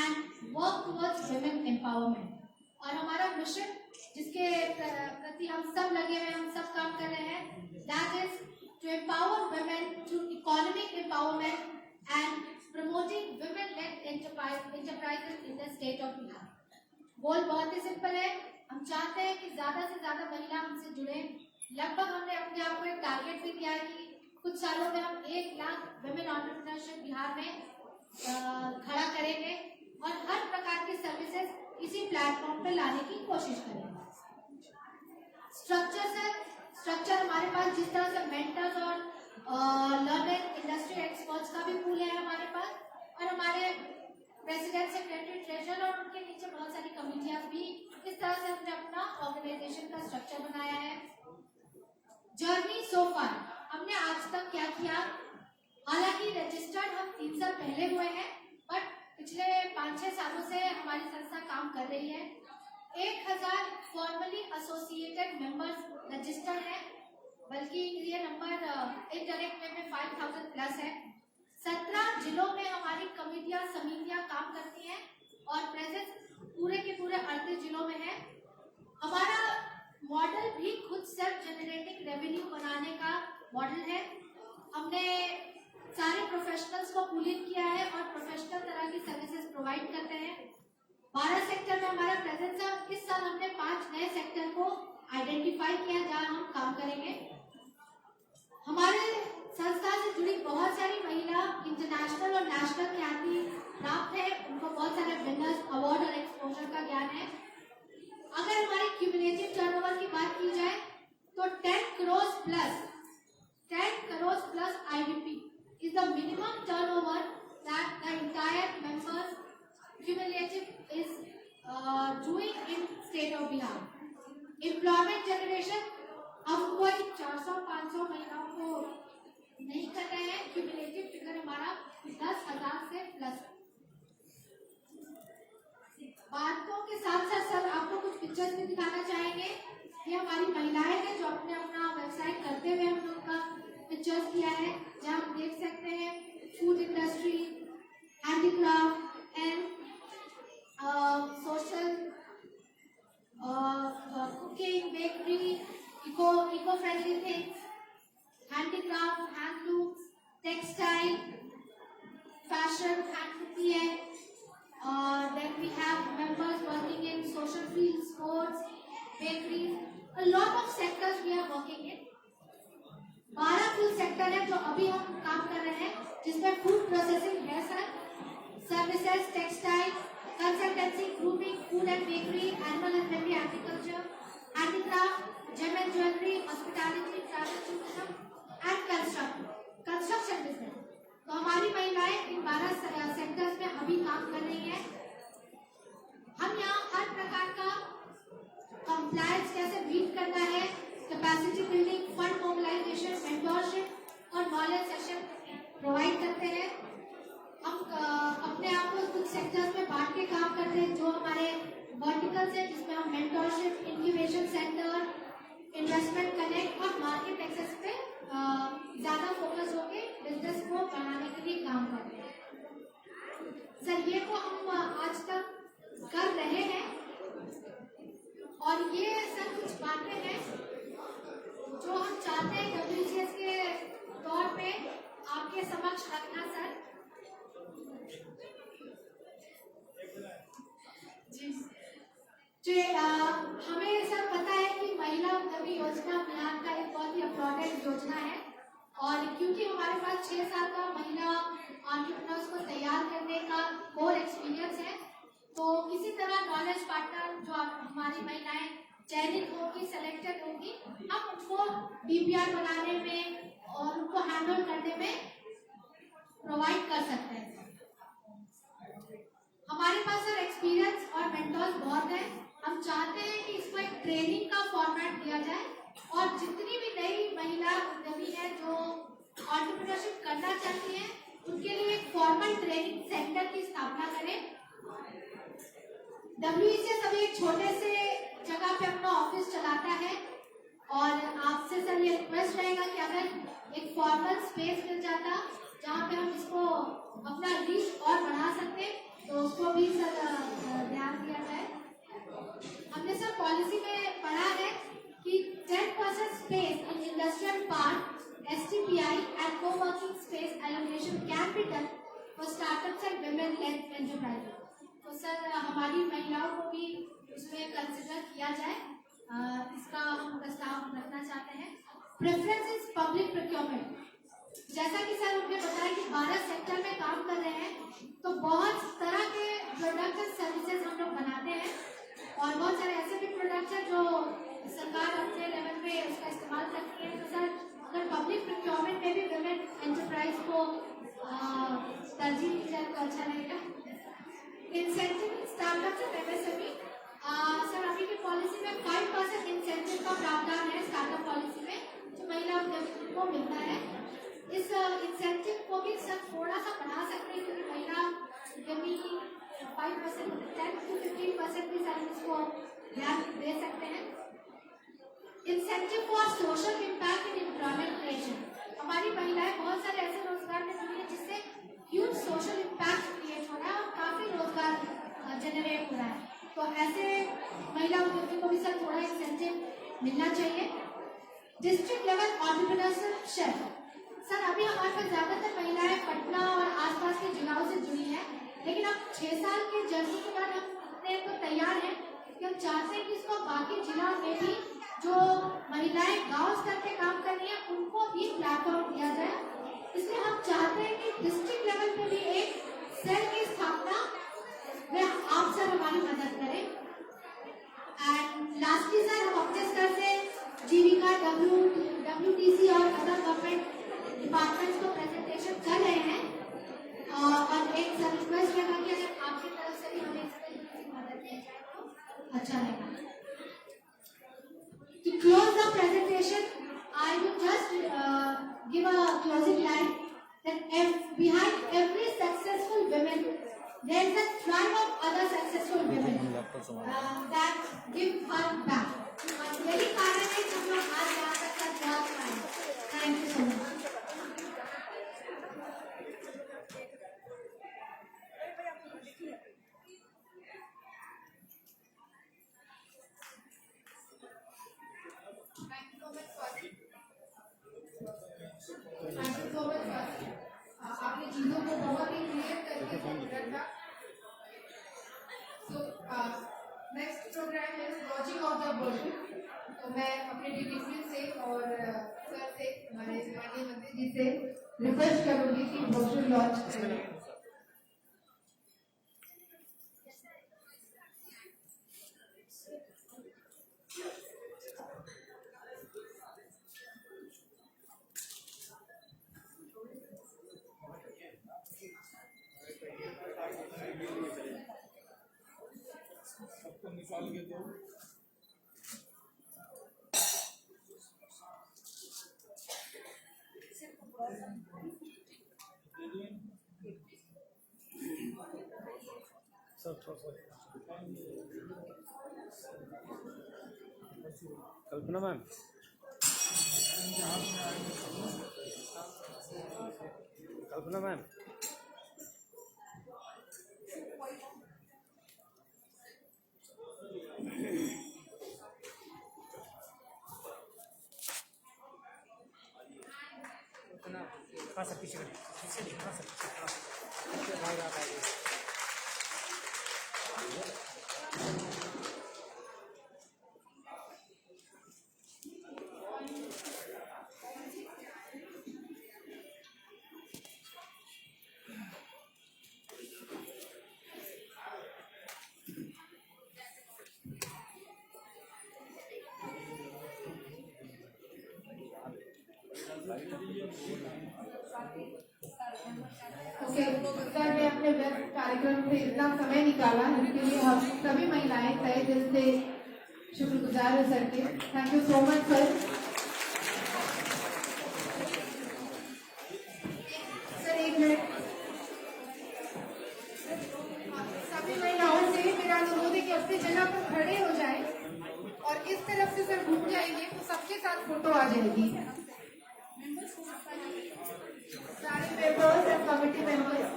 K: and work towards women empowerment. और हमारा मिशन जिसके प्रति हम सब लगे हुए, हम सब काम कर रहे हैं, that is to empower women through economic empowerment and promoting women-led enterprises in the state of Bihar. गोल बहुत ही सिंपल है. हम चाहते हैं कि ज्यादा से ज्यादा महिला हमसे जुड़े. लगभग हमने अपने आप को एक टारगेट भी दिया है कि कुछ सालों में हम 1 लाख वुमेन एंटरप्रेन्योरशिप बिहार में खड़ा करेंगे और हर प्रकार की सर्विसेज इसी प्लेटफॉर्म पे लाने की कोशिश करेंगे. स्ट्रक्चर हमारे पास जिस तरह से मेंटर्स और लर्नर इंडस्ट्री एक्सपर्ट्स का भी पूल है हमारे पास, और हमारे प्रेसिडेंट, सेक्रेटरी, ट्रेजरर और उनके नीचे बहुत सारी कमिटियां भी. इस तरह से हमने अपना ऑर्गेनाइजेशन का स्ट्रक्चर बनाया है. जर्नी सो फार हमने आज तक क्या किया? हालांकि रजिस्टर्ड हम 3 साल पहले हुए हैं, बट पिछले 5-6 सालों से हमारी संस्था काम कर रही है. 1000 फॉर्मली एसोसिएटेड मेंबर्स रजिस्टर्ड है, बल्कि ये नंबर इनडायरेक्ट वे में 5000 प्लस है. 17 जिलों में हमारी कमेटियां, समितियां काम करती हैं और प्रेजेंस पूरे के पूरे 38 जिलों में है. हमारा मॉडल भी खुद सेल्फ जनरेटिंग रेवेन्यू बनाने का मॉडल है. हमने सारे प्रोफेशनल्स को पुल इन किया है और प्रोफेशनल तरह की सर्विसेज प्रोवाइड करते हैं. 12 सेक्टर में हमारा प्रेजेंस है. इस साल हमने 5 नए सेक्टर को आइडेंटिफाई किया जहाँ हम काम करेंगे. हमारे संस्था से जुड़ी बहुत सारी महिला इंटरनेशनल और नेशनल ख्याति प्राप्त है. उनको बहुत सारे विनर्स, अवार्ड और एक्सपोजर का ज्ञान है. अगर हमारी क्यूमुलेटिव टर्नओवर की बात की जाए तो 10 crore plus IBP is the minimum turnover that the entire members cumulative is doing in state of Bihar. Employment generation हम कोई 400-500 महिलाओं को नहीं कर रहे हैं. क्यूमुलेटिव फिगर हमारा 10,000 से प्लस. बातों के साथ साथ सर आपको कुछ पिक्चर्स भी दिखाना चाहेंगे. ये हमारी महिलाएं हैं जो अपने अपना व्यवसाय करते हुए हम लोग का पिक्चर्स किया है, जहाँ हम देख सकते हैं food industry, handicraft and social cooking, bakery, eco friendly things, handicraft, handlooms, textile, fashion, handicraft, then we have members working in social field, sports, bakeries, a lot of sectors we are working in. 12 full sector है जो अभी हम काम कर रहे हैं, जिसमें food processing है sir, services, textile, consultancy, grooming, food and bakery, animal and baby agriculture, handicraft, gem and jewellery, hospitality, travel tourism and construction business. तो हमारी महिलाएं इन 12 सेक्टर्स में अभी काम कर रही हैं. हम यहाँ हर प्रकार का कंप्लायंस कैसे मीट करना है, capacity building, fund mobilisation, mentorship और नॉलेज सेशन प्रोवाइड करते हैं. हम अपने आप को कुछ और ये सर कुछ बातें हैं जो हम चाहते हैं WCS के तौर पे आपके समक्ष रखना सर। जी हमें सर पता है कि महिला उद्यमी योजना बिहार का एक बहुत ही इम्पोर्टेंट योजना है और क्योंकि हमारे पास 6 साल का महिला एंटरप्रेन्योर्स को तैयार करने का कोर एक्सपीरियंस है, तो किसी तरह नॉलेज पार्टनर जो हमारी महिलाएं चयनित होंगी, सेलेक्टेड होंगी, हम उनको BPR बनाने में और उनको हैंडल करने में प्रोवाइड कर सकते हैं। हमारे पास सर एक्सपीरियंस और मेंटर्स बहुत है। हम चाहते हैं कि इसको एक ट्रेनिंग का फॉर्मेट दिया जाए और जितनी भी नई महिला उद्यमी है जो एंटरप्रेन्योरशिप करना चाहती है उनके लिए एक फॉर्मल ट्रेनिंग सेंटर की स्थापना करें। WCS अभी एक छोटे से जगह पे अपना ऑफिस चलाता है और आपसे सर ये रिक्वेस्ट रहेगा कि अगर एक फॉर्मल स्पेस मिल जाता जहाँ पे हम इसको अपना रीच और बढ़ा सकते तो उसको भी सर ध्यान दिया जाए। हमने सर पॉलिसी में पढ़ा है कि 10% space in industrial park STPI and co-working space allocation can be done for startups and women-led enterprises. तो सर हमारी महिलाओं को भी उसमें कंसिडर किया जाए, इसका हम प्रस्ताव रखना चाहते हैं। प्रेफरेंस इज पब्लिक प्रोक्योरमेंट, जैसा कि सर उन्होंने बताया कि 12 सेक्टर में काम कर रहे हैं तो बहुत तरह के प्रोडक्ट एंड सर्विसेज हम लोग बनाते हैं और बहुत सारे ऐसे भी प्रोडक्ट्स हैं जो सरकार अपने लेवल पे उसका इस्तेमाल करती है। तो सर अगर पब्लिक प्रोक्योरमेंट में भी वुमेन एंटरप्राइज को तरजीह दी जाए तो अच्छा रहेगा। Incentive startup and MSME, sir अभी की पॉलिसी में 5% इंसेंटिव का प्रावधान है स्टार्टअप पॉलिसी में जो महिला उद्यमी को मिलता है। इस इंसेंटिव को भी सर थोड़ा सा बढ़ा सकते हैं क्योंकि महिला उद्यमी 5% 10 to 15% भी सर इसको ध्यान दे सकते हैं। Incentive for social impact in employment creation, हमारी महिलाएं बहुत सारे ऐसे रोजगार में जुड़ी है जिससे ह्यूज सोशल इम्पैक्ट क्रिएट हो रहा है और काफी रोजगार जनरेट हो रहा है, तो ऐसे महिला उद्यमी को भी सर थोड़ा इंसेंटिव मिलना चाहिए। डिस्ट्रिक्ट लेवल एंटरप्रेन्योरशिप, सर अभी हमारे पास ज्यादातर महिलाएं पटना और आसपास के जिलों से जुड़ी हैं, लेकिन अब 6 साल के जर्नी के बाद हम इतने तो तैयार हैं कि हम चाहते हैं कि इसको बाकी जिलों में भी जो महिलाएं गांव स्तर पे काम कर रही हैं उनको भी प्लेटफॉर्म दिया जाए। इसलिए हम चाहते हैं कि डिस्ट्रिक्ट लेवल पे भी एक सेल की स्थापना में आप सर हमारी मदद करें। एंड लास्टली सर हम अपने स्तर से जीविका, WTC और अदर गवर्नमेंट डिपार्टमेंट्स को प्रेजेंटेशन कर रहे हैं और एक सर रिक्वेस्ट रहेगा कि अगर आपकी तरफ से भी हमें इसमें मदद दी जाए तो अच्छा रहेगा। To close the presentation, I would just give a closing line that behind every successful woman, there is a tribe of other successful women that give her back. और यही कारण है कि हम लोग आज यहाँ तक का पहुँच पाए। Thank you so much.
A: आपने चीजों को बहुत ही क्लियर करके रखा। So next program is launching of the brochure। तो मैं अपने डिविजन से और सर से हमारे माननीय मंत्री जी से रिक्वेस्ट करूंगी कि ब्रोशर लॉन्च करें।
C: सबको निकाल के दो।
G: कल्पना मैम, कल्पना मैम, थोड़ा सा पीछे करिए, पीछे देखिए, थोड़ा सा पीछे, थोड़ा सा भाई आप आइए।
A: ओके सर, मैं अपने व्यस्त कार्यक्रम से इतना समय निकाला इसके लिए हम सभी महिलाएं तहे दिल से शुक्रगुजार है सर के। Thank you so much sir. Sir एक मिनट, सभी महिलाओं से मेरा अनुरोध है कि अपनी जगह पर खड़े हो जाएं और इस तरफ से सर घूम जाएंगे तो सबके साथ फोटो आ जाएगी। सारे members and committee members.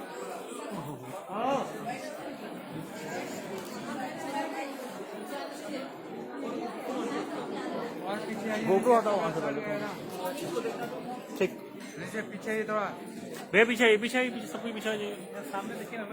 B: GoPro हटाओ वहाँ से। ठीक,
G: पीछे ही थोड़ा
B: भैया पीछे पीछे पीछे सबको पीछे आ जाइए।
G: सामने देखिए ना।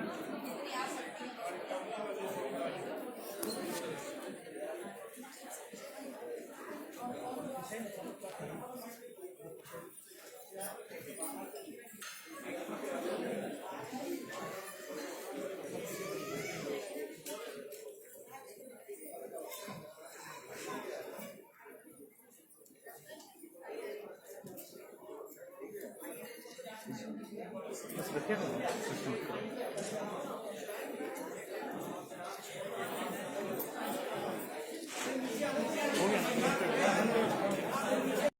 B: बस रखिए ना।